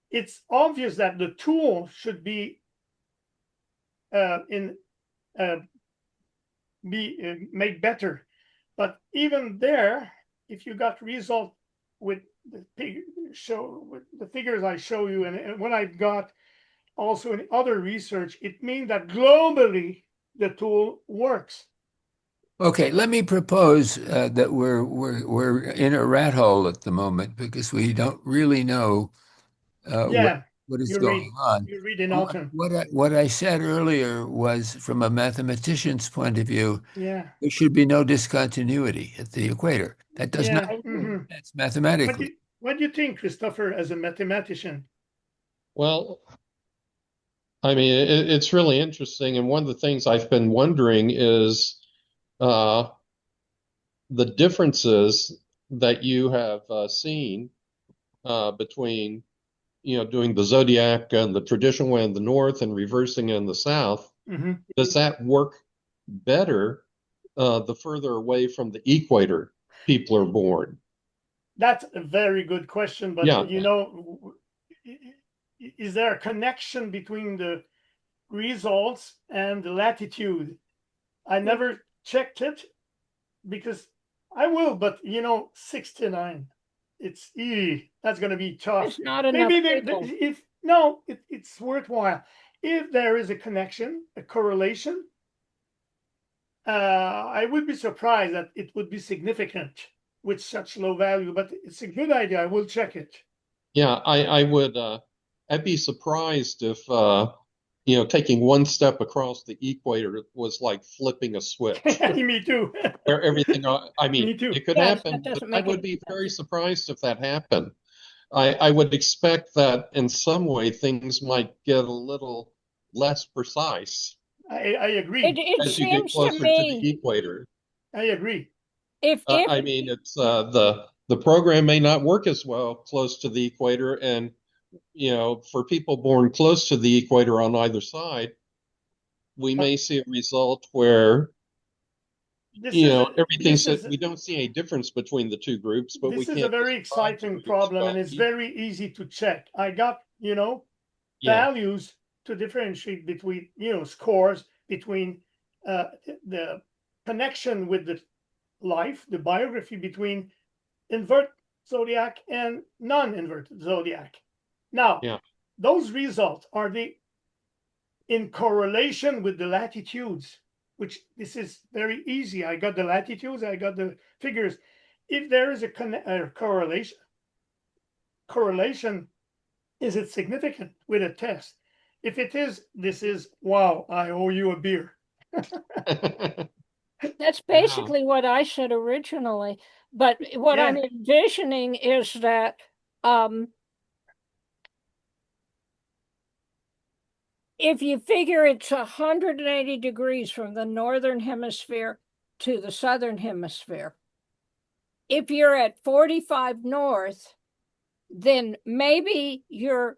it's obvious that the tool should be made better. But even there, if you got result with the figures I show you, and what I've got also in other research, it means that globally the tool works. Okay, let me propose that we're in a rat hole at the moment because we don't really know what is going on. You read in autumn. What I said earlier was, from a mathematician's point of view, there should be no discontinuity at the equator. That does not. That's mathematically. What do you think, Christopher, as a mathematician? Well, I mean, it's really interesting. And one of the things I've been wondering is the differences that you have seen between, doing the zodiac and the traditional way in the north and reversing in the south. Mm-hmm. Does that work better the further away from the equator people are born? That's a very good question, but is there a connection between the results and the latitude? I never checked it because I will, but 69. It's that's going to be tough. It's not enough. Maybe it's worthwhile if there is a connection, a correlation. I would be surprised that it would be significant with such low value, but it's a good idea. I will check it. Yeah, I would. I'd be surprised if taking one step across the equator was like flipping a switch. Me too. Where everything. I mean, Me too. it could happen, but I would be very surprised if that happened. I would expect that in some way things might get a little less precise. I agree. It as you get seems closer to me, to the equator. I agree. I mean, it's the program may not work as well close to the equator, and for people born close to the equator on either side, we may see a result where we don't see any difference between the two groups, but this is a very exciting problem, and it's very easy to check. I got values to differentiate between scores between the connection with the life, the biography between invert zodiac and non-inverted zodiac. Now, those results are in correlation with the latitudes, which this is very easy. I got the latitudes, I got the figures. If there is a correlation, is it significant with a test? If it is, this is, wow, I owe you a beer. That's basically what I said originally. But what I'm Yeah. envisioning is that if you figure it's 180 degrees from the northern hemisphere to the southern hemisphere, if you're at 45 north, then maybe you're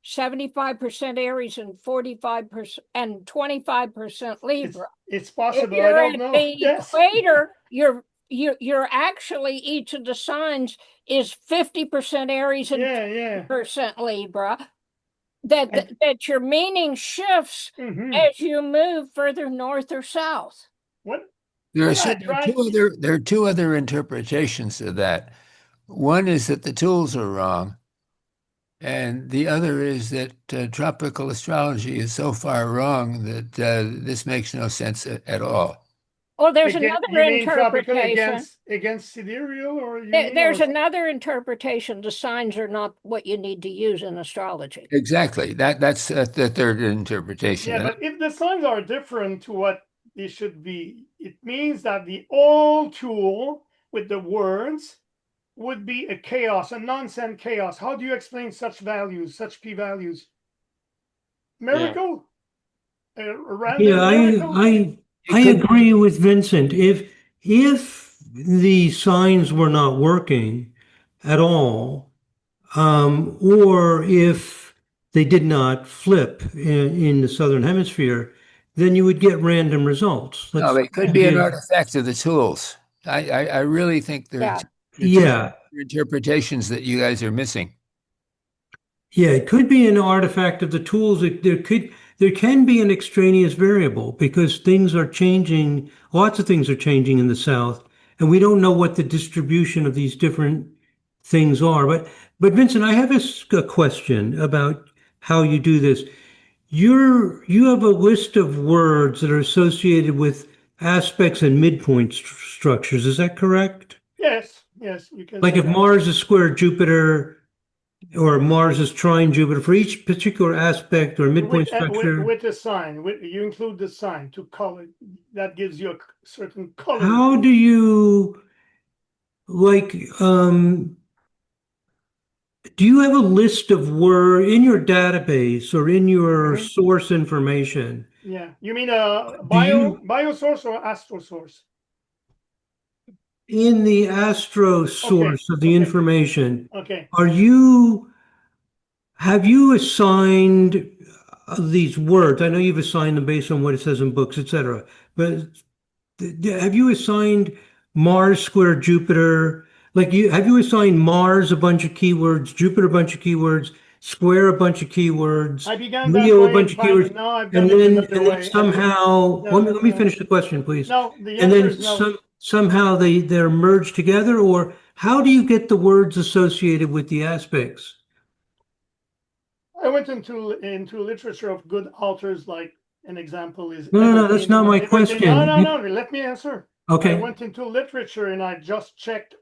75% Aries and 45% and 25% Libra. It's If possible. I you're don't at know. the Yes. equator, you're actually, each of the signs is 50% Aries and Yeah. 50% Libra. That your meaning shifts Mhm. as you move further north or south. What? There When I are tried, two other interpretations of that. One is that the tools are wrong, and the other is that tropical astrology is so far wrong that this makes no sense at all. Oh, there's again, another you mean tropical interpretation. against sidereal, or you mean There's also? another interpretation. The signs are not what you need to use in astrology. Exactly. That's the third interpretation. Yeah, but if the signs are different to what they should be, it means that the old tool with the words would be a chaos, a nonsense chaos. How do you explain such values, such p-values? Miracle? A random Yeah, miracle? I agree with Vincent. If the signs were not working at all, or if they did not flip in the southern hemisphere, then you would get random results. No, Let's it could be an artifact of the tools. I really think there are two yeah. interpretations that you guys are missing. Yeah, it could be an artifact of the tools. There can be an extraneous variable because things are changing. Lots of things are changing in the South, and we don't know what the distribution of these different things are. But Vincent, I have a question about how you do this. You have a list of words that are associated with aspects and midpoint structures. Is that correct? Yes, you can Like say if that. Mars is square Jupiter, or Mars is trine Jupiter, for each particular aspect or midpoint structure. With the sign, you include the sign to color. That gives you a certain color. How do you like do you have a list of word in your database or in your source information? Yeah, you mean a Do you biosource or astro source? in the astro source of the information, Okay. have you assigned these words? I know you've assigned them based on what it says in books, etc. But have you assigned Mars square Jupiter? Have you assigned Mars a bunch of keywords, Jupiter a bunch of keywords, square a bunch of keywords, I began that Leo a way bunch and of keywords, no, I've and done it then another way. somehow No, let me finish the question, please. No, the And answer then is no. somehow they're merged together, or how do you get the words associated with the aspects? I went into literature of good authors, like an example is No, that's not my question. No, let me answer. Okay. I went into literature and I just checked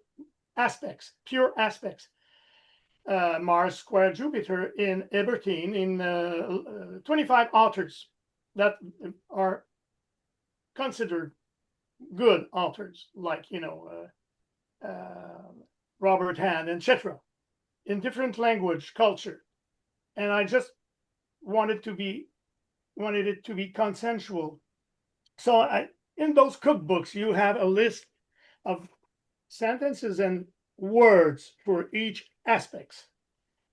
aspects, pure aspects. Mars square Jupiter in Ebertine in 25 authors that are considered good authors, like Robert Hand, etc., in different language, culture, and I just wanted it to be consensual. So in those cookbooks, you have a list of sentences and words for each aspects.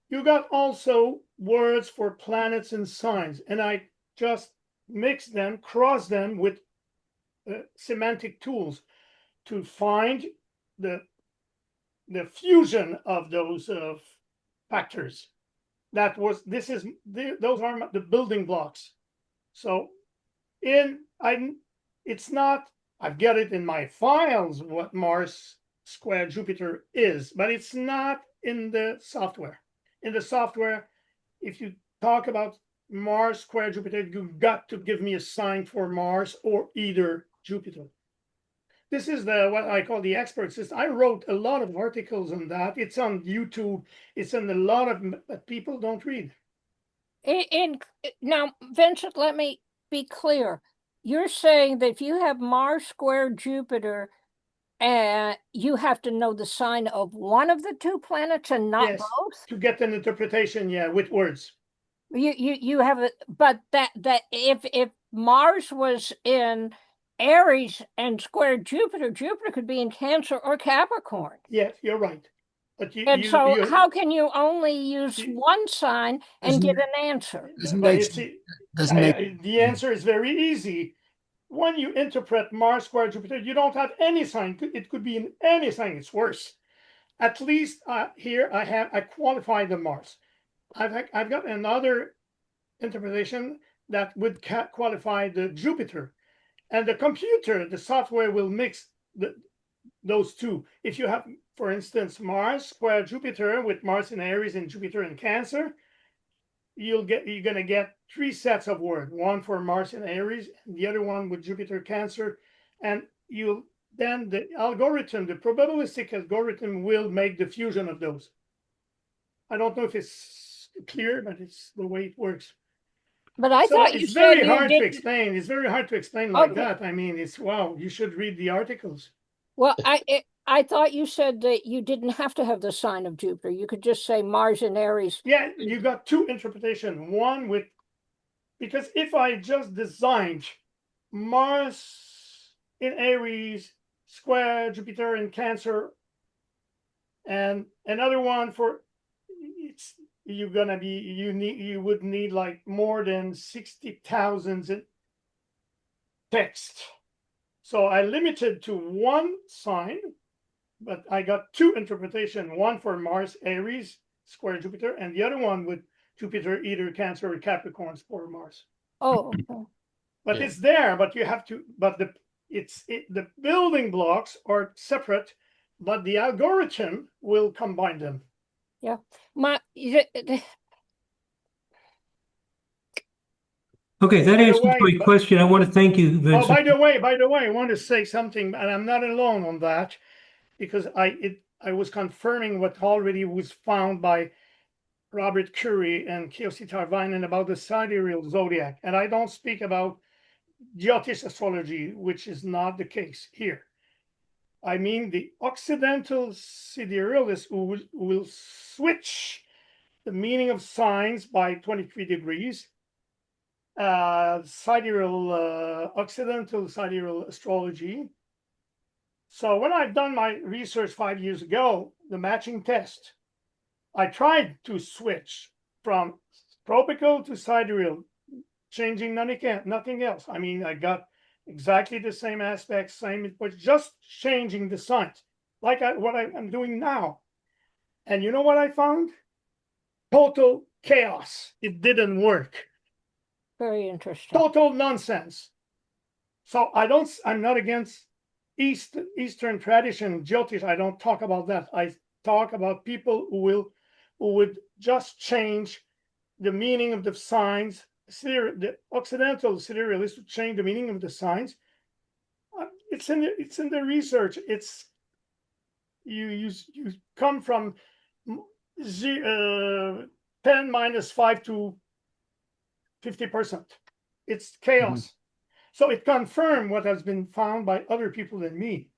You got also words for planets and signs, and I just mix them, cross them with semantic tools to find the fusion of those factors. Those are the building blocks. So it's not, I've got it in my files what Mars square Jupiter is, but it's not in the software. In the software, if you talk about Mars square Jupiter, you got to give me a sign for Mars or either Jupiter. this is what I call the expert system. I wrote a lot of articles on that. It's on YouTube. It's in a lot of, but people don't read. Now, Vincent, let me be clear. You're saying that if you have Mars square Jupiter, you have to know the sign of one of the two planets and not Yes, both? to get an interpretation, yeah, with words. You have it, but that if Mars was in Aries and square Jupiter, Jupiter could be in Cancer or Capricorn. Yes, you're right. But And so how can you only use one sign and get an answer? The answer is very easy. When you interpret Mars square Jupiter, you don't have any sign. It could be in any sign. It's worse. At least here I qualify the Mars. I've got another interpretation that would qualify the Jupiter, and the computer, the software will mix those two. If you have, for instance, Mars square Jupiter with Mars in Aries and Jupiter in Cancer, you're gonna get 3 sets of words, one for Mars in Aries and the other one with Jupiter Cancer, and then the algorithm, the probabilistic algorithm, will make the fusion of those. I don't know if it's clear, but it's the way it works. But I thought you it's said very you hard to didn't. explain. It's very hard to explain like that. I mean, it's wow. You should read the articles. Well, I thought you said that you didn't have to have the sign of Jupiter. You could just say Mars in Aries. Yeah, you got two interpretations. One with, because if I just designed Mars in Aries, square Jupiter in Cancer, and another one for, it's you would need like more than 60,000 in text. So I limited to one sign, but I got two interpretations, one for Mars Aries square Jupiter, and the other one with Jupiter either Cancer or Capricorn for Mars. Oh, okay. But it's there, but you have to, but the building blocks are separate, but the algorithm will combine them. Yeah. Okay, that answers my question. I want to thank you, Vincent. Oh, by the way, I want to say something, and I'm not alone on that, because I was confirming what already was found by Robert Curry and Kiyoshi Tarvainen about the sidereal zodiac. And I don't speak about Jyotish astrology, which is not the case here. I mean the Occidental siderealists who will switch the meaning of signs by 23 degrees. Occidental sidereal astrology. So when I've done my research 5 years ago, the matching test, I tried to switch from tropical to sidereal, changing nothing else. I mean, I got exactly the same aspects, it was just changing the signs, like what I'm doing now. And you know what I found? Total chaos. It didn't work. Very interesting. Total nonsense. So I'm not against Eastern tradition, Jyotish. I don't talk about that. I talk about people who would just change the meaning of the signs. The Occidental siderealists would change the meaning of the signs. It's in the research. It's you come from 10 minus 5 to 50%. It's chaos. Mm-hmm. So it confirmed what has been found by other people than me.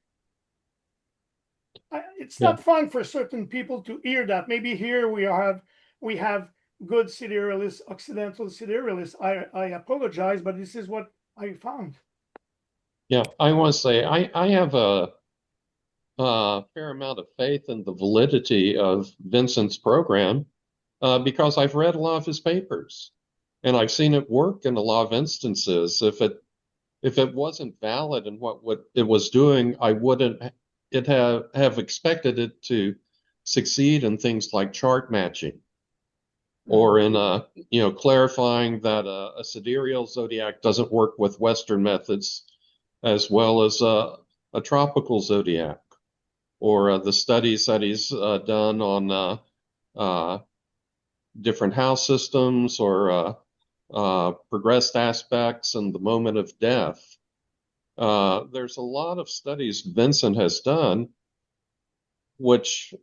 It's not fun for certain people to hear that. Maybe here we have good siderealists, Occidental siderealists. I apologize, but this is what I found. Yeah, I want to say I have a fair amount of faith in the validity of Vincent's program because I've read a lot of his papers and I've seen it work in a lot of instances. If it wasn't valid in what it was doing, I wouldn't have expected it to succeed in things like chart matching, or in clarifying that a sidereal zodiac doesn't work with Western methods as well as a tropical zodiac, or the studies that he's done on different house systems or progressed aspects and the moment of death. There's a lot of studies Vincent has done, which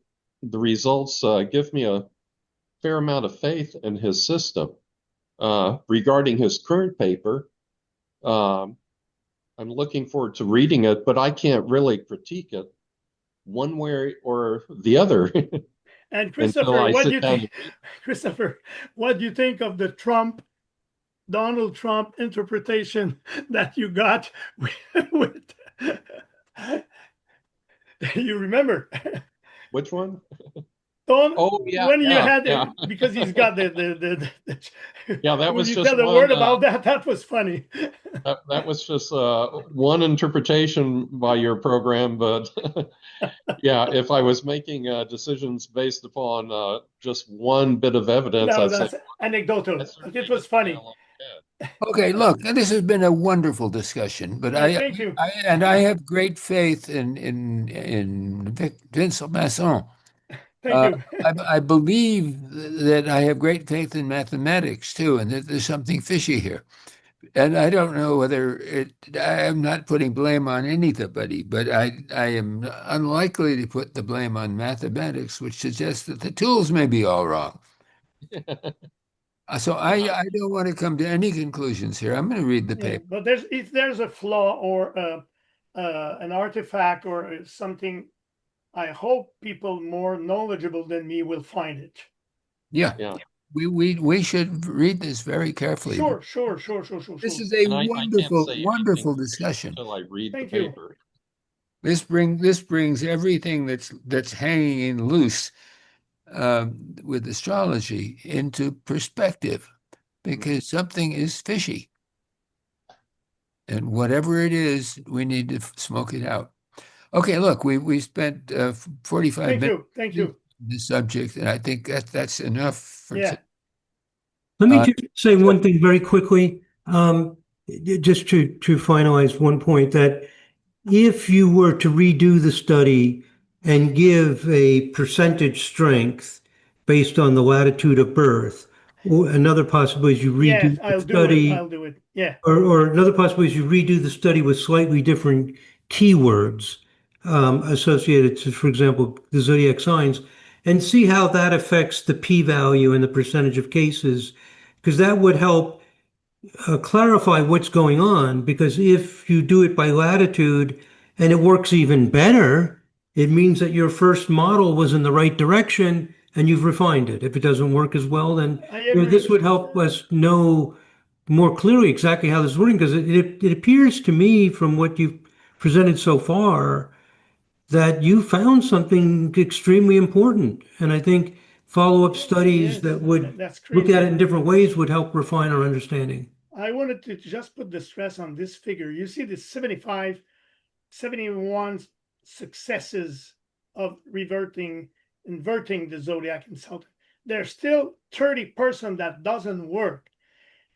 the results give me a fair amount of faith in his system. Regarding his current paper, I'm looking forward to reading it, but I can't really critique it one way or the other And until Christopher, I what do sit you down. think? Christopher, what do you think of the Donald Trump interpretation that you got with you remember? Which one? Don, Oh, yeah, when you had yeah. because he's got Yeah, that will was you just tell a one. word about that? That was funny. That was just one interpretation by your program, but yeah, if I was making decisions based upon just one bit of evidence, No, I'd say that's anecdotal, that's but it was funny. Okay, look, this has been a wonderful discussion, but Yeah, thank you. I have great faith in Vincent Masson. Thank you. I believe that I have great faith in mathematics too, and that there's something fishy here. And I don't know whether I am not putting blame on anybody, but I am unlikely to put the blame on mathematics, which suggests that the tools may be all wrong. So I don't want to come to any conclusions here. I'm going to read the Yeah, paper. but if there's a flaw or an artifact or something, I hope people more knowledgeable than me will find it. Yeah. Yeah. We should read this very carefully. Sure. This is a And I can't wonderful, say wonderful anything discussion. until I read the Thank you. paper. This brings everything that's hanging loose with astrology into perspective, because something is fishy, and whatever it is, we need to smoke it out. Okay, look, we spent 45 minutes Thank you. on this subject, and I think that's enough for Yeah. Let me Uh, just say one thing very quickly, just to finalize one point, that if you were to redo the study and give a percentage strength based on the latitude of birth, or another possibility is you Yes, redo the I'll do it. study, I'll do it. Yeah. or another possibility is you redo the study with slightly different keywords associated to, for example, the zodiac signs, and see how that affects the p-value and the percentage of cases, because that would help clarify what's going on. Because if you do it by latitude and it works even better, it means that your first model was in the right direction and you've refined it. If it doesn't work as well, then I agree. this would help us know more clearly exactly how this is working. Because it appears to me from what you've presented so far that you found something extremely important. And I think follow-up studies Yes, that would that's look crazy. at it in different ways would help refine our understanding. I wanted to just put the stress on this figure. You see the 75, 71 successes of inverting the zodiac in South. There's still 30% that doesn't work.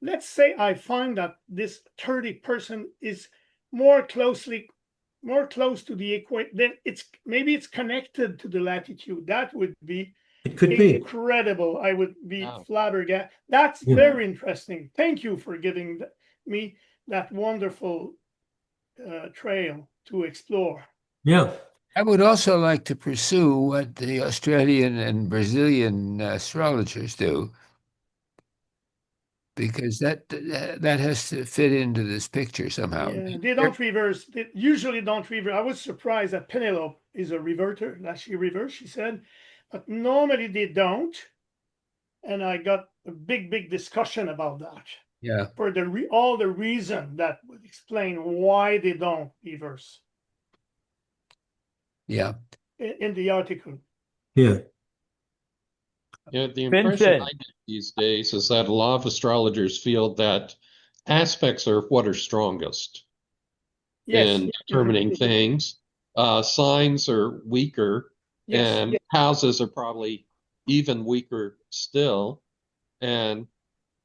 Let's say I find that this 30% is more close to the equator, then maybe it's connected to the latitude. That would be It could be. incredible. I would be Wow. flabbergasted. That's Yeah. very interesting. Thank you for giving me that wonderful trail to explore. Yeah. I would also like to pursue what the Australian and Brazilian astrologers do, because that has to fit into this picture somehow. Yeah, they don't reverse. They usually don't reverse. I was surprised that Penelope is a reverter. That she reversed, she said, but normally they don't. And I got a big discussion about that. Yeah. For all the reason that would explain why they don't reverse. Yeah. In the article. Yeah. Yeah, the impression Vincent. I get these days is that a lot of astrologers feel that aspects are what are strongest Yes. in determining things. Signs are weaker, Yes. and houses are probably even weaker still. And,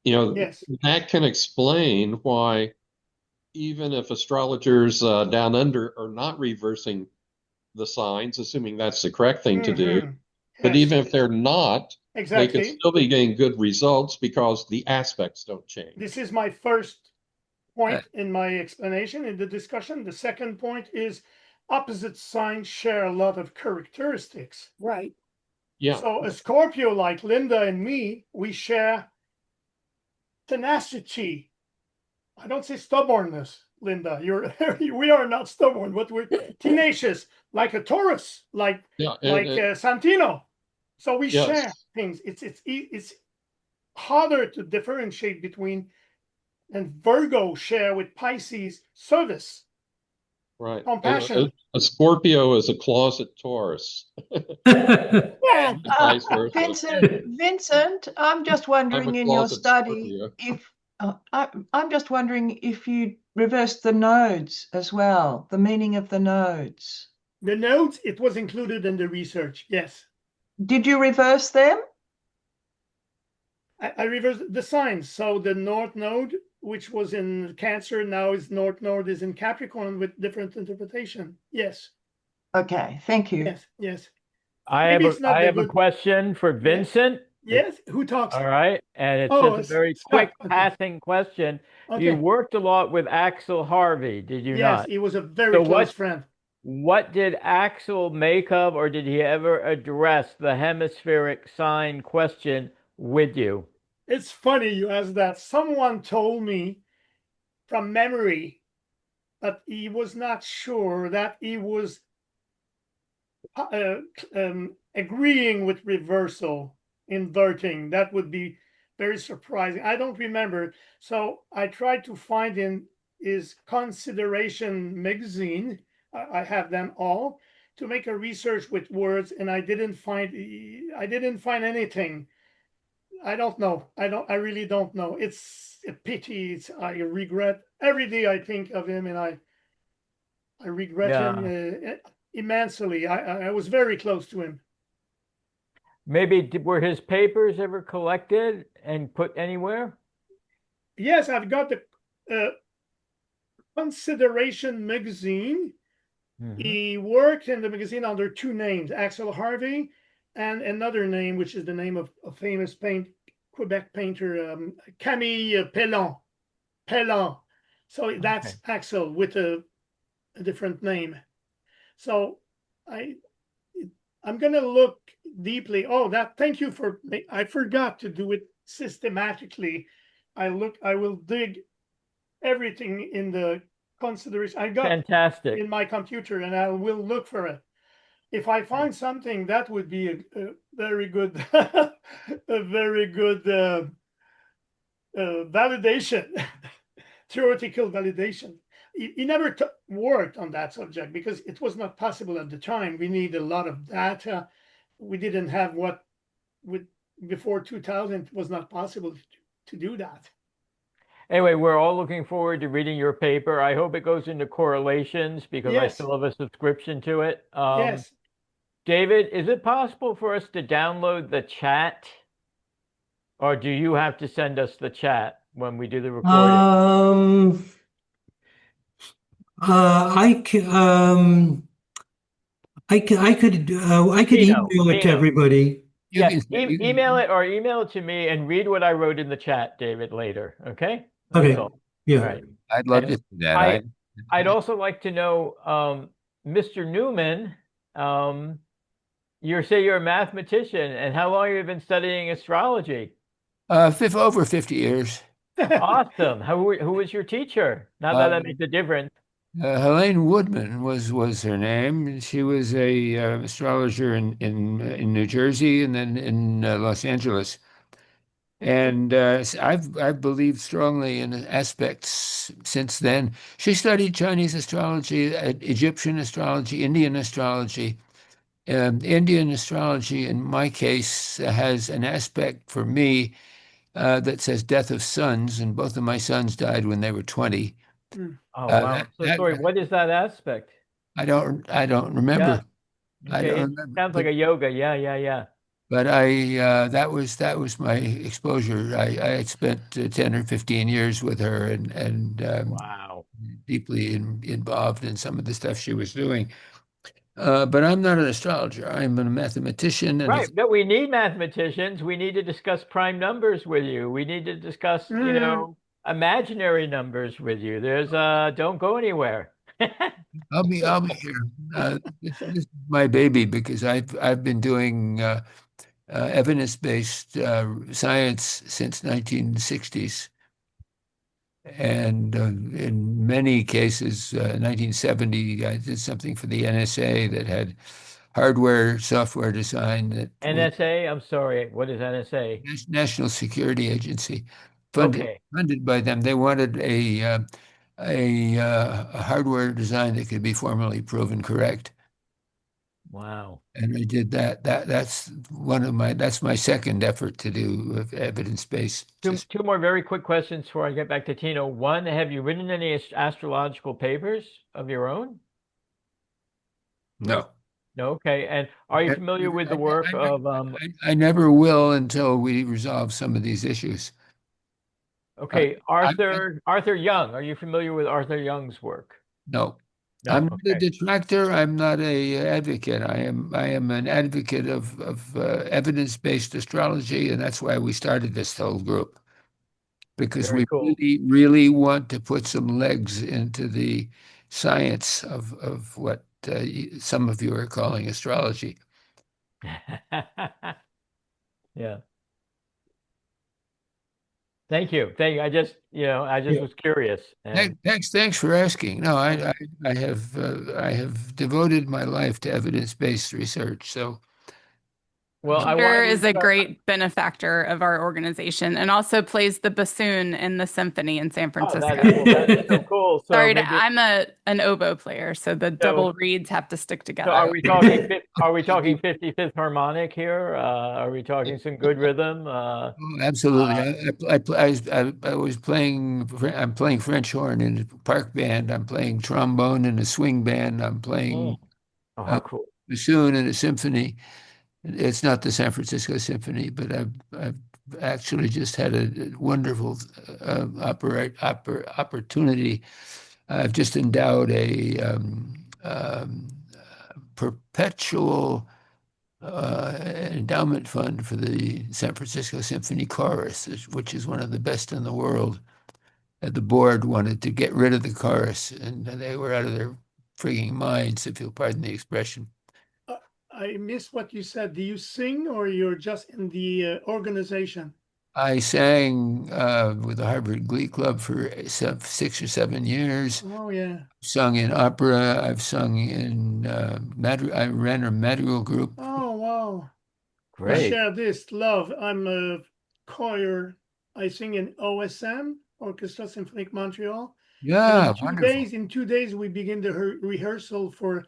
Yes. that can explain why, even if astrologers down under are not reversing the signs, assuming that's the correct thing to do, but Yes. even if they're not, they Exactly. could still be getting good results because the aspects don't change. This is my first point in my explanation in the discussion. The second point is opposite signs share a lot of characteristics. Right. Yeah. So a Scorpio like Linda and me, we share tenacity. I don't say stubbornness, Linda. We are not stubborn, but we're tenacious, like a Taurus, like Santino. So we share things. It's harder to differentiate between, and Virgo share with Pisces service. Right. Compassion. A Scorpio is a closet Taurus. Yeah. Vice versa. Vincent, I'm just wondering in your closet study Scorpio. if I'm just wondering if you reversed the nodes as well, the meaning of the nodes. The nodes, it was included in the research, yes. Did you reverse them? I reversed the signs. So the North Node, which was in Cancer, now is North Node is in Capricorn with different interpretation. Yes. Okay, thank you. Yes. I Maybe have it's not I the have a good- question for Vincent. Yes. Who talks? All right. And it's Oh, just a very Scott. quick Okay. passing question. Okay. You worked a lot with Axel Harvey, did you Yes, not? he was a very So close friend. What did Axel make of, or did he ever address the hemispheric sign question with you? It's funny you asked that. Someone told me from memory that he was not sure that he was agreeing with reversal, inverting. That would be very surprising. I don't remember. So I tried to find in his Consideration magazine. I have them all to make a research with words, and I didn't find anything. I don't know. I really don't know. It's a pity. I regret every day I think of him, and I regret him immensely. I was very close to him. Maybe were his papers ever collected and put anywhere? Yes, I've got the Consideration magazine. Mm-hmm. He worked in the magazine under two names, Axel Harvey, and another name, which is the name of a famous Quebec painter, Camille Pellon. So that's Okay. Axel with a different name. So I'm gonna look deeply. Oh, thank you for. I forgot to do it systematically. I will dig everything in the Consideration. I got Fantastic. in my computer, and I will look for it. If I find something, that would be a very good, a very good validation, theoretical validation. He never worked on that subject because it was not possible at the time. We need a lot of data. We didn't have before 2000. It was not possible to do that. Anyway, we're all looking forward to reading your paper. I hope it goes into correlations because I still have a subscription to it. Yes. David, is it possible for us to download the chat? Or do you have to send us the chat when we do the recording? I could email it to everybody. Yes, email it or email it to me and read what I wrote in the chat, David, later. Okay? Okay. Yeah. All right. I'd love to see that. I'd also like to know, Mr. Newman, you say you're a mathematician, and how long have you been studying astrology? Over 50 years. Awesome. Who was your teacher? Not that makes a difference. Helene Woodman was her name. She was a astrologer in New Jersey and then in Los Angeles. And I've believed strongly in aspects since then. She studied Chinese astrology, Egyptian astrology, Indian astrology. Indian astrology, in my case, has an aspect for me that says death of sons, and both of my sons died when they were 20. Oh, wow. Sorry, what is that aspect? I don't remember. Yeah. I Okay, don't it remember. sounds like a yoga. Yeah. But that was my exposure. I spent 10 or 15 years with her and Wow. deeply involved in some of the stuff she was doing. But I'm not an astrologer. I'm a mathematician. And Right, but we need mathematicians. We need to discuss prime numbers with you. We need to discuss, imaginary numbers with you. There's don't go anywhere. I'll be here. This is my baby because I've been doing evidence-based science since 1960s. And in many cases, 1970, I did something for the NSA that had hardware, software design that was NSA, I'm sorry, what is NSA? National Security Agency, Okay. funded by them. They wanted a hardware design that could be formally proven correct. Wow. And I did that. That's my second effort to do evidence-based. Two more very quick questions before I get back to Tino. One, have you written any astrological papers of your own? No. No, okay. And are you familiar with the work of I never will until we resolve some of these issues. okay, Arthur Young. Are you familiar with Arthur Young's work? No. No, I'm not a okay. detractor. I'm not a advocate. I am an advocate of evidence-based astrology, and that's why we started this whole group, because Very we cool. really want to put some legs into the science of what some of you are calling astrology. Yeah. Thank you. I just was curious. And Thanks for asking. No, I have devoted my life to evidence-based research. So well, I Peter wanted is to a start. great benefactor of our organization and also plays the bassoon in the symphony in San Oh, Francisco. that's so cool. So Sorry, maybe I'm an oboe player, so the double reeds have to stick so together. are we talking 55th harmonic here? Are we talking some good rhythm? Oh, absolutely. I was playing. I'm playing French horn in a park band. I'm playing trombone in a swing band. I'm playing Oh, how cool. bassoon in a symphony. It's not the San Francisco Symphony, but I've actually just had a wonderful opportunity. I've just endowed a perpetual endowment fund for the San Francisco Symphony Chorus, which is one of the best in the world. The board wanted to get rid of the chorus, and they were out of their frigging minds, if you'll pardon the expression. I missed what you said. Do you sing or you're just in the organization? I sang with the Harvard Glee Club for 6 or 7 years. Oh, yeah. Sung in opera. I've sung in I ran a madrigal group. Oh, wow. We Great. share this love. I'm a choir. I sing in OSM, Orchestra Symphonique Montreal. Yeah, And wonderful. in 2 days, we begin the rehearsal for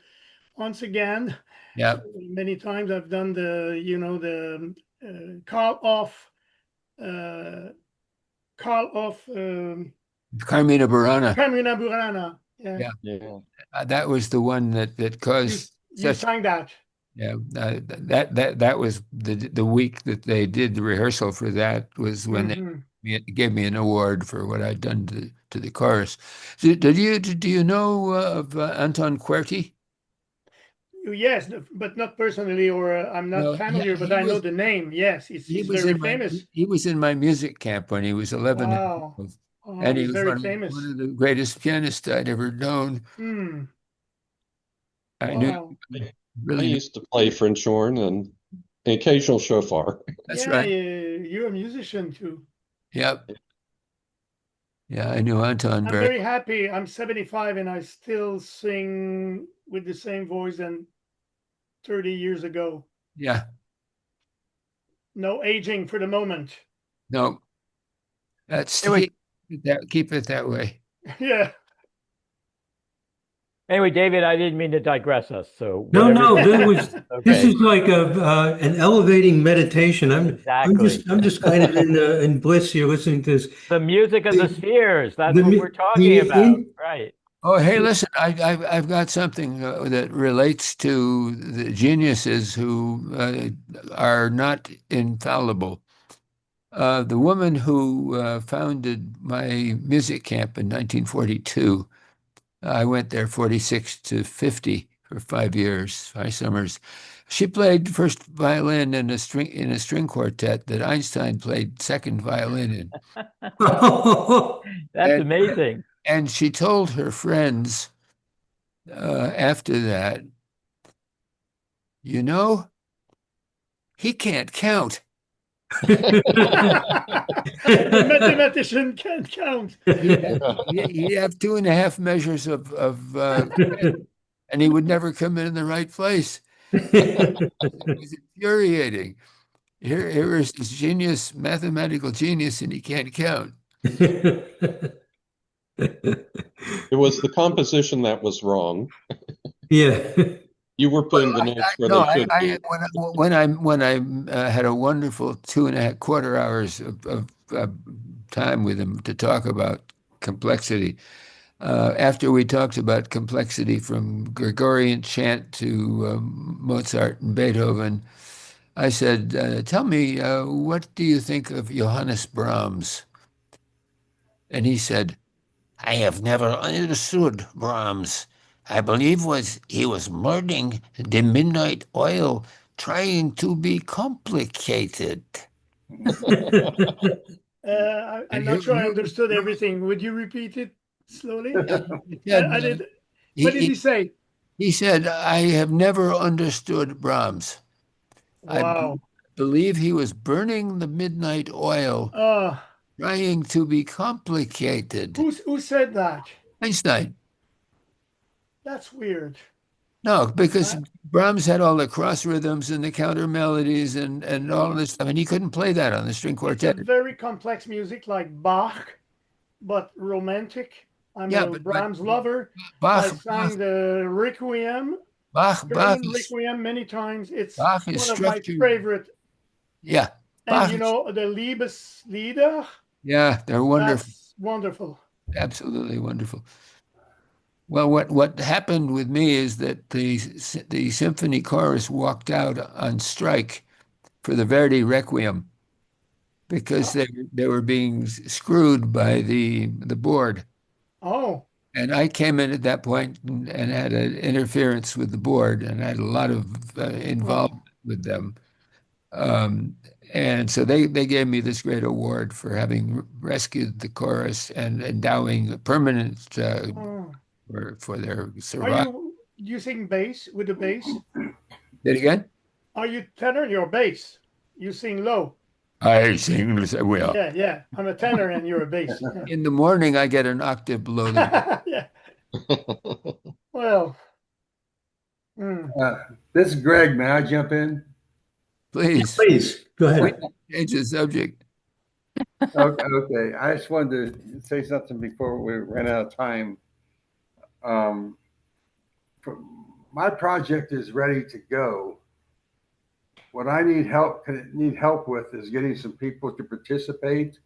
once again. Yeah, Many times I've done the call off Carmina Burana. Carmina Burana. Yeah. Yeah. That was the one that caused You such. sang that. Yeah, that was the week that they did the rehearsal for that was when they gave me an award for what I'd done to the chorus. Do you know of Anton Querty? Yes, but not personally, or I'm not No, familiar, but I know the name. Yes, he's very famous. He was in my music camp when he was 11 years Wow. old. Oh, And he he's was very one famous. of the greatest pianists I'd ever known. I knew Wow. I really. used to play French horn and an occasional shofar. That's Yeah, right. you're a musician too. Yep. Yeah, I knew Anton I'm very. very happy. I'm 75 and I still sing with the same voice than 30 years ago. Yeah. No aging for the moment. No. That's Anyway, keep it that way. Yeah. Anyway, David, I didn't mean to digress us. So No, whatever. this Okay. is like an elevating meditation. Exactly. I'm just kind of in bliss here listening to this. The music of the spheres. That's the what mu- we're talking about. Right. Oh, hey, listen, I've got something that relates to the geniuses who are not infallible. The woman who founded my music camp in 1942, I went there 46 to 50 for 5 years, 5 summers. She played first violin in a string quartet that Einstein played second violin in. That's amazing. And she told her friends after that, you know, he can't count. The mathematician can't count. He'd have 2.5 measures and he would never come in the right place. It was infuriating. Here is this genius, mathematical genius, and he can't count. It was the composition that was wrong. Yeah. You were putting the notes where No, they should be. when I had a wonderful 2.25 hours of time with him to talk about complexity. After we talked about complexity from Gregorian chant to Mozart and Beethoven, I said, "Tell me, what do you think of Johannes Brahms?" And he said, "I have never understood Brahms. I believe he was murdering the midnight oil, trying to be complicated." I'm not sure I understood everything. Would you repeat it slowly? I did. What did he say? He said, "I have never understood Brahms. I Wow. believe he was burning the midnight oil, trying to be complicated." Who said that? Einstein. That's weird. No, because Brahms had all the cross rhythms and the counter melodies and all of this stuff, and he couldn't play that on the string It's quartet. a very complex music like Bach, but romantic. I'm a Brahms lover. I sang the Requiem, German Requiem many times. It's Bach is one of my structured. favorite. Yeah. And you know, the Liebeslieder, Yeah, they're wonderful. that's wonderful. Absolutely wonderful. Well, what happened with me is that the symphony chorus walked out on strike for the Verdi Requiem because they were being screwed by the board. Oh, And I came in at that point and had an interference with the board and had a lot of involvement with them. And so they gave me this great award for having rescued the chorus and endowing a permanent for their are survival. you using bass with the bass? Say it again? Are you tenor in your bass? You sing low. I sing well. Yeah. I'm a tenor and you're a bass. Yeah. In the morning, I get an octave below the. Yeah. Well. This is Greg. May I jump in? Please. Please, go ahead. Change the subject. Okay. I just wanted to say something before we ran out of time. My project is ready to go. What I need help with is getting some people to participate.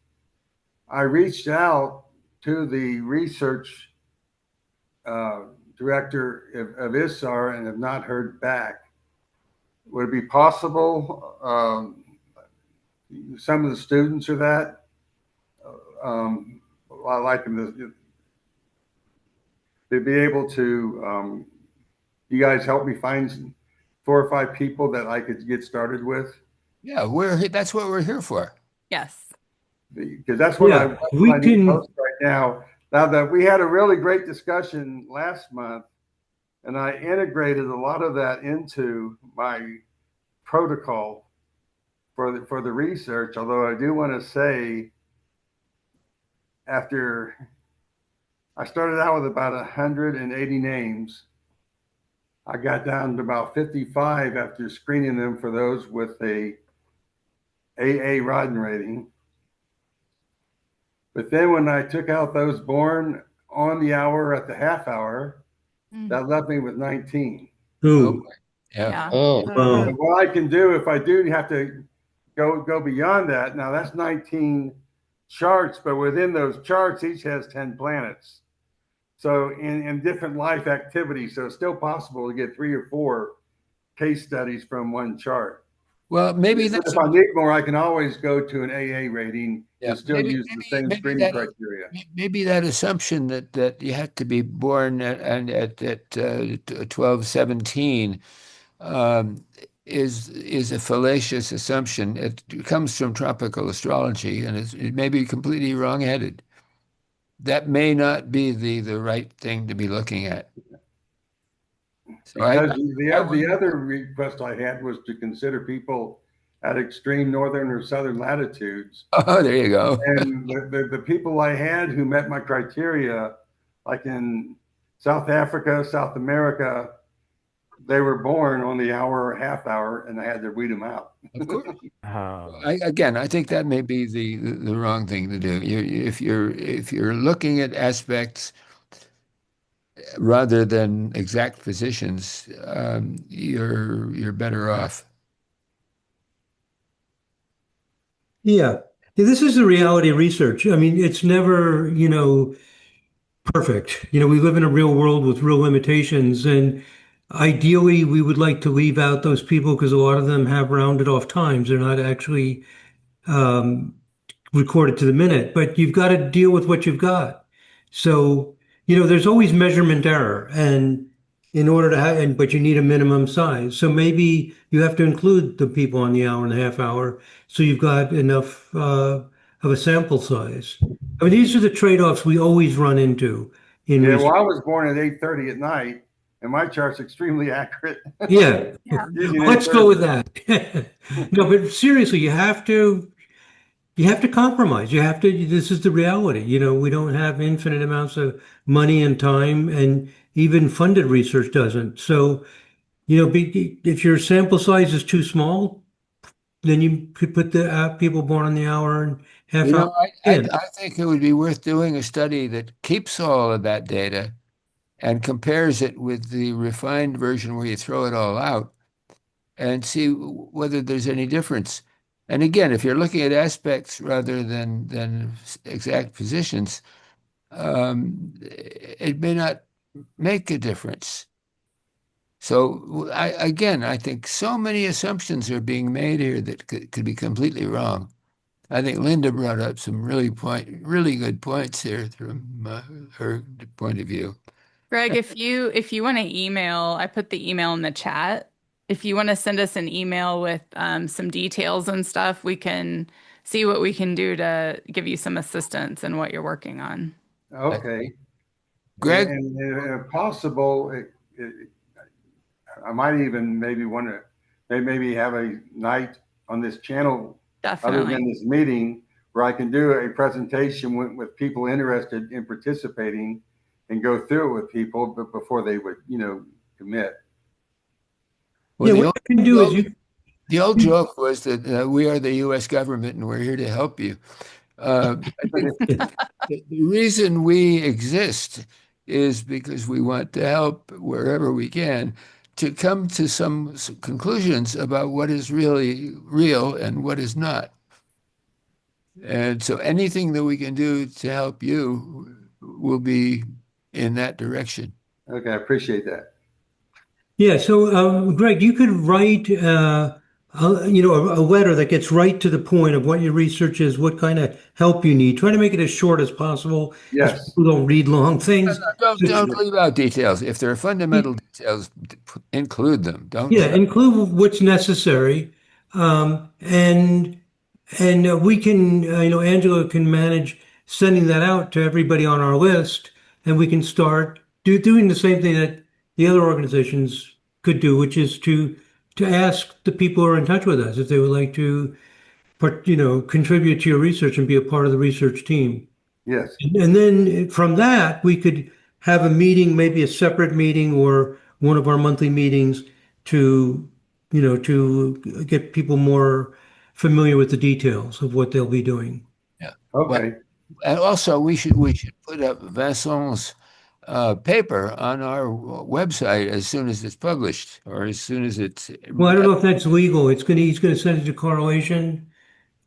I reached out to the research director of ISAR and have not heard back. Would it be possible, some of the students are that, I like them to be able to, you guys help me find 4 or 5 people that I could get started with? Yeah, that's what we're here for. Yes. Because that's what I need most right now. Now that we had a really great discussion last month, and I integrated a lot of that into my protocol for the research. Although I do want to say, after I started out with about 180 names, I got down to about 55 after screening them for those with a AA Rodden rating. But then when I took out those born on the hour at the half hour, that left me with 19. Ooh. Yeah. Oh. Wow. What I can do if I do have to go beyond that, now that's 19 charts, but within those charts, each has 10 planets. So in different life activities, so it's still possible to get 3 or 4 case studies from one chart. Well, maybe if I need more, I can always go to an AA rating and still use the same screening criteria. Maybe that assumption that you have to be born at 12, 17 is a fallacious assumption. It comes from tropical astrology, and it may be completely wrong-headed. that may not be the right thing to be looking at. So Because I the other request I had was to consider people at extreme northern or southern latitudes. oh, there you go. And the people I had who met my criteria, like in South Africa, South America, they were born on the hour or half hour, and I had to weed them out. Of course. Oh. I think that may be the wrong thing to do. If you're looking at aspects rather than exact positions, you're better off. Yeah. Yeah, this is the reality of research. I mean, it's never, perfect. We live in a real world with real limitations, and ideally, we would like to leave out those people because a lot of them have rounded off times. They're not actually um, recorded to the minute, but you've got to deal with what you've got. So, there's always measurement error, and in order to have, but you need a minimum size. So maybe you have to include the people on the hour and a half hour, so you've got enough of a sample size. I mean, these are the trade-offs we always run into in Yeah, research. well, I was born at 8:30 at night, and my chart's extremely accurate. Yeah, Using let's go 8:30. with that. No, but seriously, you have to compromise. This is the reality. We don't have infinite amounts of money and time, and even funded research doesn't. So, if your sample size is too small, then you could put the people born on the hour and half hour in. I think it would be worth doing a study that keeps all of that data and compares it with the refined version where you throw it all out and see whether there's any difference. And again, if you're looking at aspects rather than exact positions, it may not make a difference. So I think so many assumptions are being made here that could be completely wrong. I think Linda brought up some really good points here from her point of view. Greg, if you want to email, I put the email in the chat. If you want to send us an email with some details and stuff, we can see what we can do to give you some assistance in what you're working on. Okay. Greg? And if possible, I might even maybe want to maybe have a night on this channel other Definitely. than this meeting where I can do a presentation with people interested in participating and go through it with people, but before they would, commit. Well, Yeah, what you can do is the old joke was that we are the U.S. government and we're here to help you. I think the reason we exist is because we want to help wherever we can to come to some conclusions about what is really real and what is not. And so anything that we can do to help you will be in that direction. Okay, I appreciate that. Yeah, so Greg, you could write a letter that gets right to the point of what your research is, what kind of help you need. Try to make it as short as possible. Yes. People don't read long things. Don't leave out details. If there are fundamental details, include them. Don't. Yeah, include what's necessary, and we can, Angela can manage sending that out to everybody on our list, and we can start doing the same thing that the other organizations could do, which is to ask the people who are in touch with us if they would like to, contribute to your research and be a part of the research team. Yes. And then from that, we could have a meeting, maybe a separate meeting or one of our monthly meetings to, to get people more familiar with the details of what they'll be doing. Yeah. Okay. Well, and also, we should put up Vincent's paper on our website as soon as it's published, or as soon as it's. Well, I don't know if that's legal. He's gonna send it to Correlation,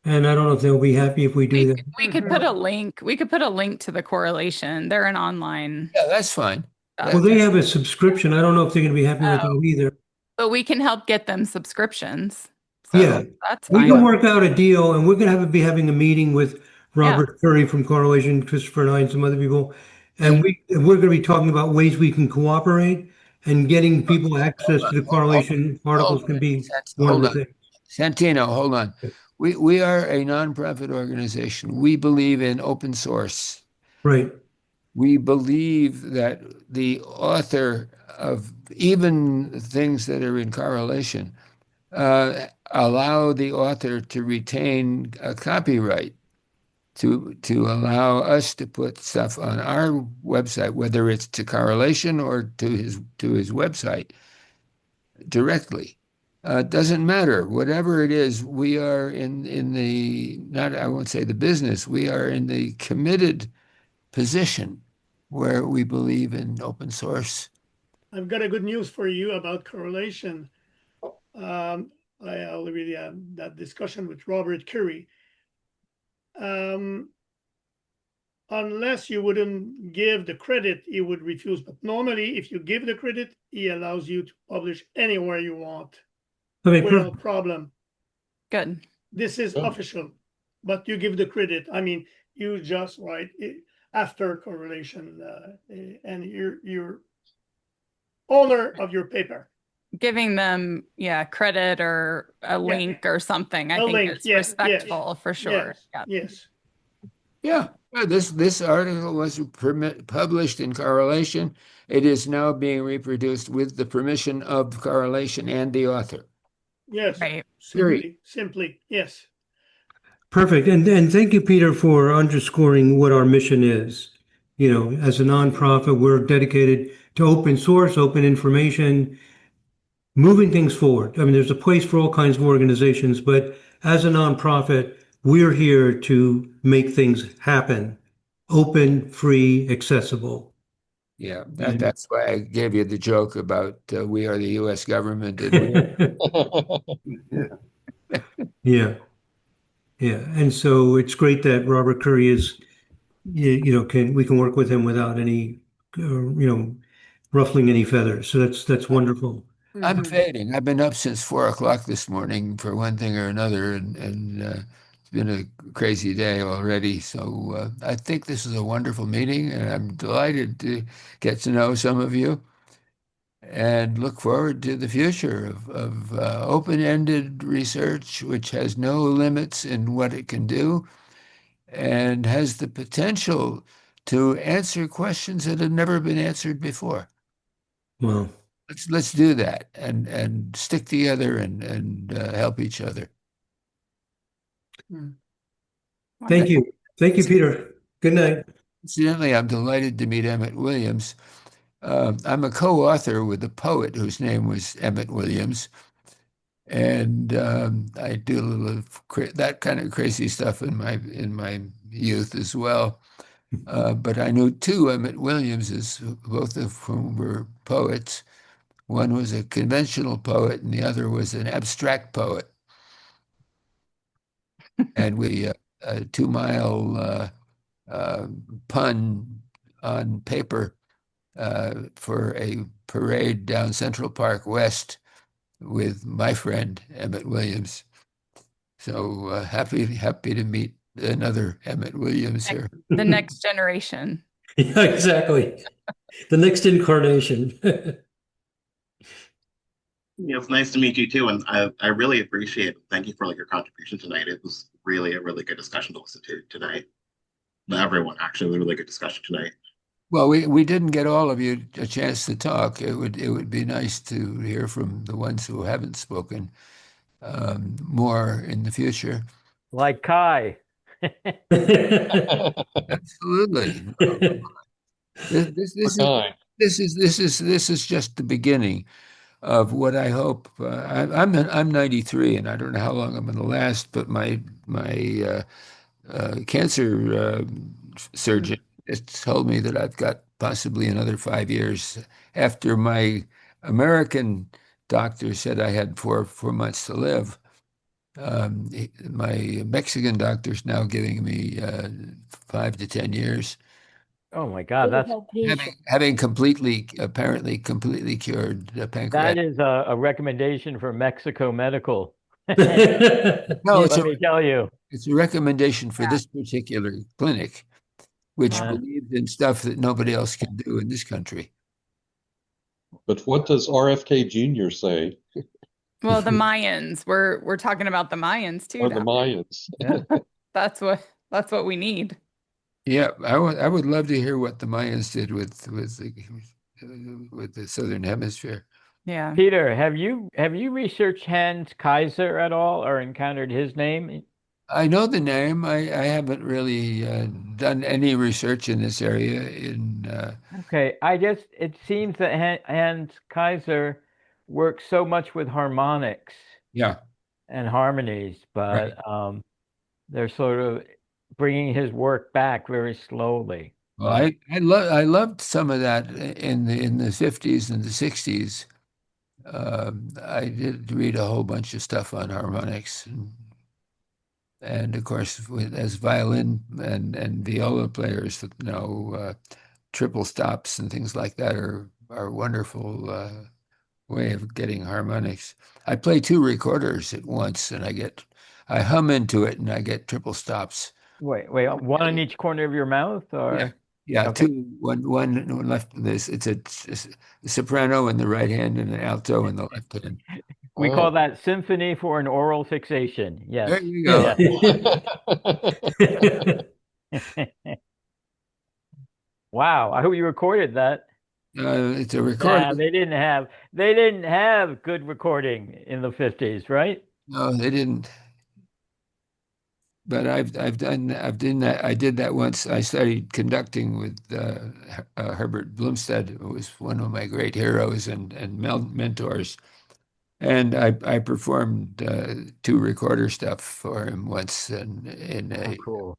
and I don't know if they'll be happy if we do that. We could put a link. We could put a link to the correlation. They're an online. Yeah, that's fine. Well, they have a subscription. I don't know if they're gonna be happy with that either. But we can help get them subscriptions. So Yeah, that's we fine. can work out a deal, and we're gonna be having a meeting with Robert Curry from Correlation, Christopher and I, and some other people, and we're gonna be talking about ways we can cooperate, and getting people access to the Correlation articles can be one of the things. Santino, hold on. We are a nonprofit organization. We believe in open source. Right. we believe that the author of even things that are in correlation allow the author to retain a copyright to allow us to put stuff on our website, whether it's to correlation or to his website directly. Doesn't matter. Whatever it is, we are in the, not, I won't say the business, we are in the committed position where we believe in open source. I've got a good news for you about correlation. I already had that discussion with Robert Curry. Unless you wouldn't give the credit, he would refuse. But normally, if you give the credit, he allows you to publish anywhere you want without problem. Good. This is official, but you give the credit. I mean, you just write it after correlation, and you're owner of your paper. Giving them, credit or a link or something. I think it's respectful for sure. Yes. Yeah. This article was published in correlation. It is now being reproduced with the permission of correlation and the author. Yes. Right. Simply, yes. Perfect. And thank you, Peter, for underscoring what our mission is. You know, as a nonprofit, we're dedicated to open source, open information, moving things forward. I mean, there's a place for all kinds of organizations, but as a nonprofit, we're here to make things happen. Open, free, accessible. Yeah, that's why I gave you the joke about we are the U.S. government. And Yeah. Yeah. And so it's great that Robert Curry is, we can work with him without any, ruffling any feathers. So that's wonderful. I'm fading. I've been up since 4 o'clock this morning for one thing or another, and it's been a crazy day already. So I think this is a wonderful meeting, and I'm delighted to get to know some of you and look forward to the future of open-ended research, which has no limits in what it can do and has the potential to answer questions that have never been answered before. Well, let's do that and stick together and help each other. Thank you. Thank you, Peter. Good night. Incidentally, I'm delighted to meet Emmett Williams. I'm a co-author with a poet whose name was Emmett Williams. And I do a little of that kind of crazy stuff in my youth as well. But I knew two Emmett Williamses, both of whom were poets. One was a conventional poet, and the other was an abstract poet. And we a 2-mile pun on paper for a parade down Central Park West with my friend Emmett Williams. So happy to meet another Emmett Williams here. The next generation. Yeah, exactly. The next incarnation. It's nice to meet you too, and I really appreciate it. Thank you for your contribution tonight. It was really a really good discussion to listen to tonight. Everyone, actually, a really good discussion tonight. Well, we didn't get all of you a chance to talk. It would be nice to hear from the ones who haven't spoken more in the future. Like Kai. Absolutely. This is just the beginning of what I hope. I'm 93, and I don't know how long I'm going to last. But my cancer surgeon has told me that I've got possibly another 5 years. After my American doctor said I had four months to live, my Mexican doctor's now giving me 5 to 10 years. Oh my God, that's having apparently completely cured pancreatic. That is a recommendation for Mexico Medical. No, let me tell you, it's a recommendation for this particular clinic, which believes in stuff that nobody else can do in this country. But what does RFK Jr. say? Well, the Mayans. We're talking about the Mayans too. Or the Mayans. That's what we need. Yeah, I would love to hear what the Mayans did with the Southern Hemisphere. Yeah. Peter, have you researched Hans Kaiser at all or encountered his name? I know the name. I haven't really done any research in this area. Okay, it seems that Hans Kaiser works so much with harmonics Yeah, and harmonies, right. but they're sort of bringing his work back very slowly. Well, But I loved some of that in the 50s and the 60s. I did read a whole bunch of stuff on harmonics, and of course, as violin and viola players, triple stops and things like that are wonderful way of getting harmonics. I play two recorders at once, and I hum into it, and I get triple stops. wait, one in each corner of your mouth, Yeah, or yeah, okay, one left. It's a soprano in the right hand and an alto in the left hand. we call Oh. that symphony for an oral fixation. Yes, There you go. yes. Yeah. Wow, I hope you recorded that. It's a Yeah, recording. they didn't have good recording in the 50s, right? No, they didn't. But I've done that. I did that once. I studied conducting with Herbert Blumstead, who was one of my great heroes and mentors. And I performed two recorder stuff for him once Oh, cool.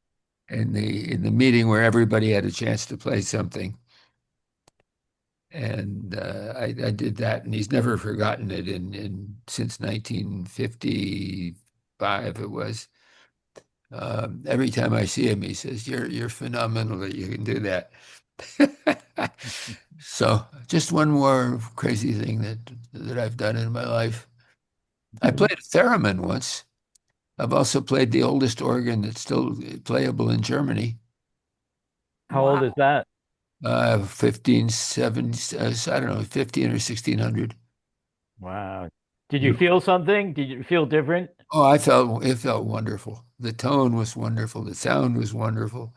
in the meeting where everybody had a chance to play something. And I did that, and he's never forgotten it. In since 1955, it was. Every time I see him, he says, "You're phenomenal that you can do that." So, just one more crazy thing that I've done in my life. I played a theremin once. I've also played the oldest organ that's still playable in Germany. How old is that? 15, 7, I don't know, 15 or 1600. Wow. Did you feel something? Did you feel different? Oh, it felt wonderful. The tone was wonderful. The sound was wonderful.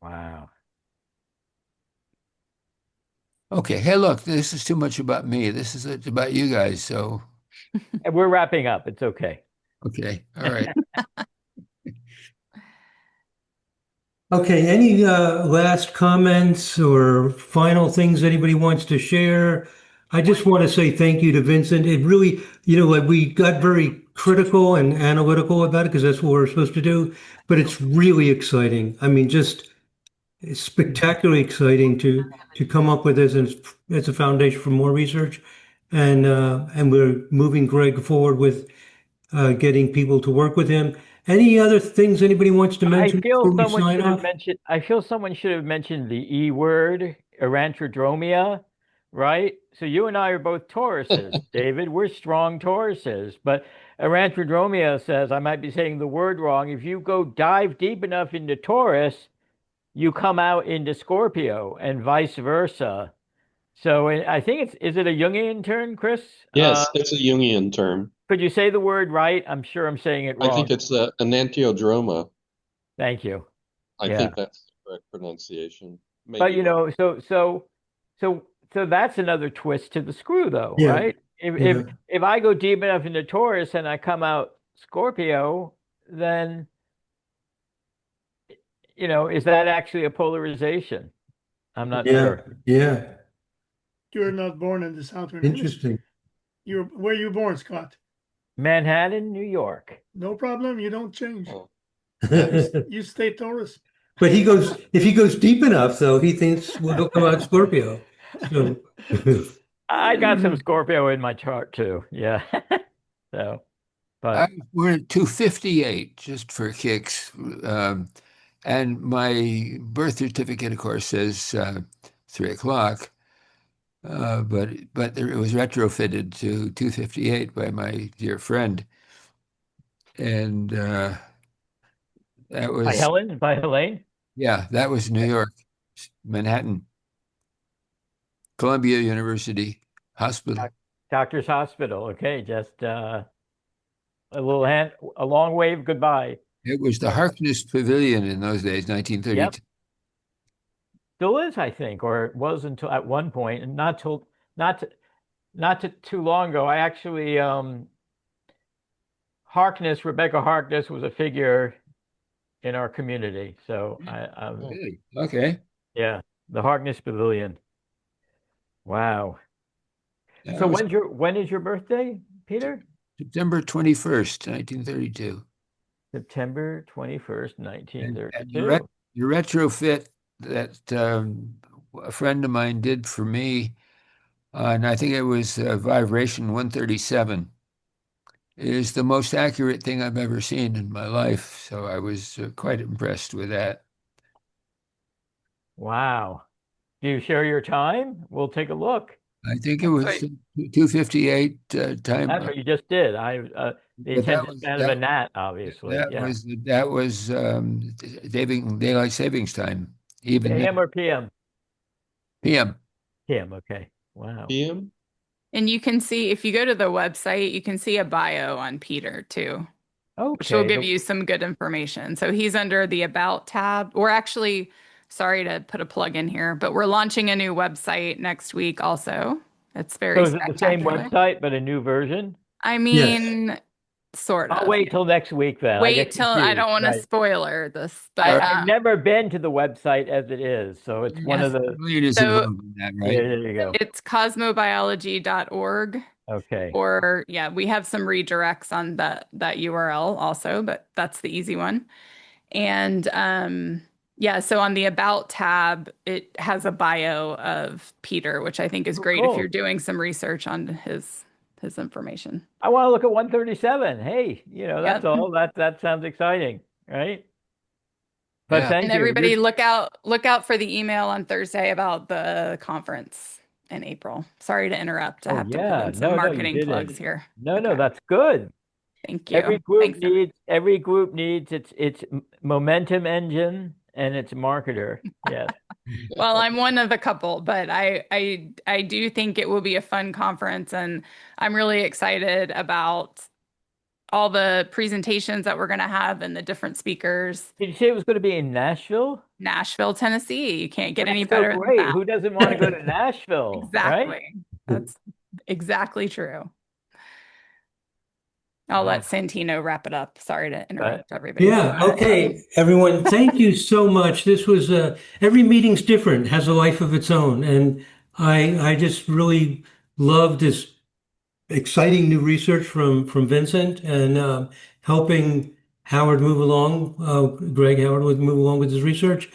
Wow. Okay. Hey, look, this is too much about me. This is about you guys. So, And we're wrapping up. It's okay. okay. All right. Okay, any last comments or final things anybody wants to share? I just want to say thank you to Vincent. It really, like we got very critical and analytical about it because that's what we're supposed to do, but it's really exciting. I mean, just spectacularly exciting to come up with this, and it's a foundation for more research. And we're moving Greg forward with getting people to work with him. Any other things anybody wants to mention before we sign off? I feel someone should have mentioned the E word, Arantrodromia, right? So you and I are both Tauruses, David. We're strong Tauruses. But Arantrodromia says, I might be saying the word wrong. If you go dive deep enough into Taurus, you come out into Scorpio and vice versa. So I think is it a Jungian term, Chris? Yes, it's a Jungian term. Could you say the word right? I'm sure I'm saying it I wrong. think it's enantiodroma. Thank you. I Yeah. think that's the correct pronunciation. But Maybe wrong. so that's another twist to the screw, though, Yeah. right? Yeah. If I go deep enough into Taurus and I come out Scorpio, then is that actually a polarization? I'm not Yeah. sure. Yeah. You're not born in the Southern Hemisphere. Interesting. Where you born, Scott? Manhattan, New York. No problem. You don't change. Oh. You stay Taurus. But if he goes deep enough, though, he thinks he'll come out Scorpio. So, I got some Scorpio in my chart too. Yeah. So, but We're at 258 just for kicks. And my birth certificate, of course, says 3 o'clock. But it was retrofitted to 258 by my dear friend. And that was, by Helene. yeah, that was New York, Manhattan, Columbia University Hospital. Doctor's Hospital. Okay, just a long wave goodbye. It was the Harkness Pavilion in those days, Yep. 1932. Still is, I think, or it was until at one point, and not too long ago. I actually Rebecca Harkness was a figure in our community. So Really? Okay. yeah, the Harkness Pavilion. Wow. That So was when is your birthday, Peter? September 21st, 1932. September 21st, And 1932. the retrofit that a friend of mine did for me, and I think it was Vibration 137, is the most accurate thing I've ever seen in my life. So I was quite impressed with that. Wow. Do you share your time? We'll take a look. I think it That's was right. 2:58 time. That's what you just did. The But attention span of a gnat, obviously. Yeah. that was daylight savings time, even AM then. or PM? PM. PM. Okay. Wow. PM? And you can see, if you go to the website, you can see a bio on Peter too, which will Okay. give you some good information. So he's under the About tab. We're actually, sorry to put a plug in here, but we're launching a new website next week also. It's very So is it the same spectacular. website but a new version? I Yes. mean, sort I'll of. wait till next week then. I Wait get till I don't confused. want to Right. spoiler this, but I've never been to the website as it is, so it's one of yes. the. Million is So- involved in that, Yeah, right? there you go. It's cosmobiology.org. Okay. Or yeah, we have some redirects on that URL also, but that's the easy one. And yeah, so on the About tab, it has a bio of Peter, which I think is great cool. if you're doing some research on his information. I want to look at 137. Hey, that's Yep. all. That sounds exciting, right? But Yeah. thank And you. everybody look out for the email on Thursday about the conference in April. Sorry to interrupt. I have to put in some marketing you plugs didn't. here. No, Okay. that's good. Thank you. Every group Thanks, needs its momentum engine and its marketer. Yes. well, I'm one of a couple, but I do think it will be a fun conference, and I'm really excited about all the presentations that we're going to have and the different speakers. Did you say it was going to be in Nashville? Nashville, Tennessee. You can't get any That's so better than great. that. Who doesn't want to go to Nashville? Right? Exactly. That's exactly true. I'll let Santino wrap it up. Sorry to interrupt everybody. Yeah, okay, everyone, thank you so much. This was every meeting's different, has a life of its own, and I just really love this exciting new research from Vincent and helping Howard move along, Greg Howard would move along with his research,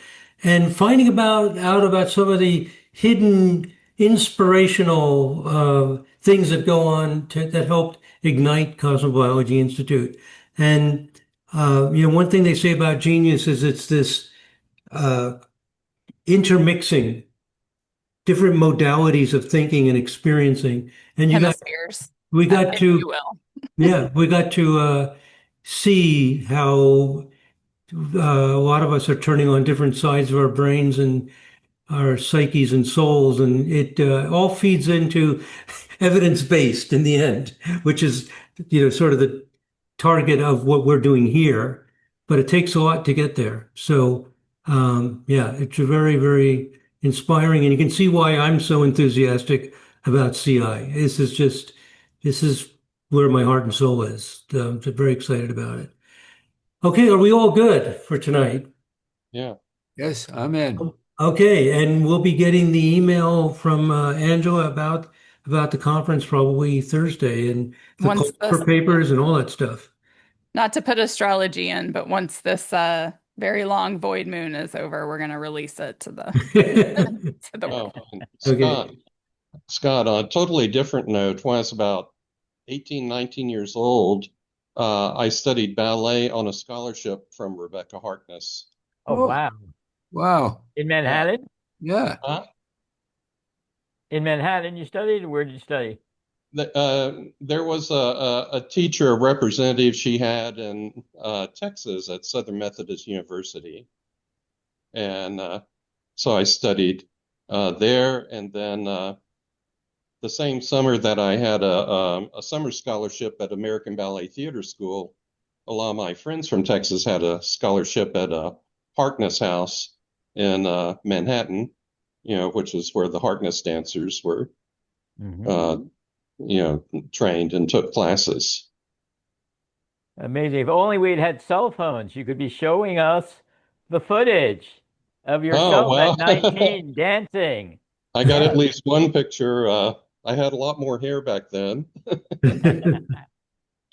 and finding out about some of the hidden inspirational things that go on that helped ignite Cosmobiology Institute. And one thing they say about genius is it's this intermixing different modalities of thinking and experiencing. And Hemispheres, we got if to, you will. yeah, we got to see how a lot of us are turning on different sides of our brains and our psyches and souls, and it all feeds into evidence-based in the end, which is, sort of the target of what we're doing here, but it takes a lot to get there. So, yeah, it's a very, very inspiring, and you can see why I'm so enthusiastic about CI. This is where my heart and soul is. I'm very excited about it. Okay, are we all good for tonight? Yeah. Yes, I'm in. Okay, and we'll be getting the email from Angela about the conference probably Thursday and the Once call for papers and all that stuff. Not to put astrology in, but once this very long void moon is over, we're going to release it to the to the world. Okay. Scott, on a totally different note, when I was about 18, 19 years old, I studied ballet on a scholarship from Rebecca Harkness. Oh, wow. Wow. In Manhattan? Yeah. In Manhattan, you studied? Where did you study? There was a teacher, a representative she had in Texas at Southern Methodist University. And so I studied there. And then the same summer that I had a summer scholarship at American Ballet Theater School, a lot of my friends from Texas had a scholarship at Harkness House in Manhattan, which is where the Harkness dancers were, trained and took classes. Amazing. If only we'd had cell phones, you could be showing us the footage of yourself at 19 dancing. I got at least one picture. I had a lot more hair back then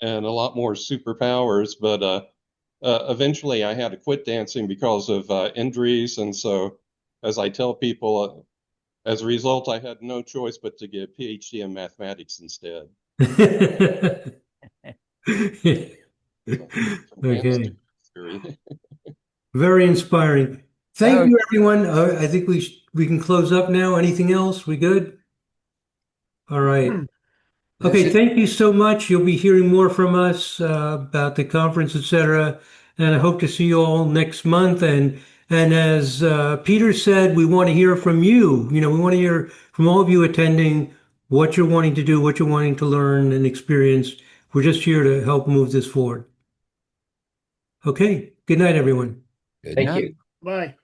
and a lot more superpowers, but eventually I had to quit dancing because of injuries. And so, as I tell people, as a result, I had no choice but to get a PhD in mathematics instead. Okay. Very inspiring. Thank you, everyone. I think we can close up now. Anything else? We good? All right. Okay, thank you so much. You'll be hearing more from us about the conference, etc. And I hope to see you all next month. And as Peter said, we want to hear from you. We want to hear from all of you attending what you're wanting to do, what you're wanting to learn and experience. We're just here to help move this forward. Okay. Good night, everyone. Good Thank night. you. Bye.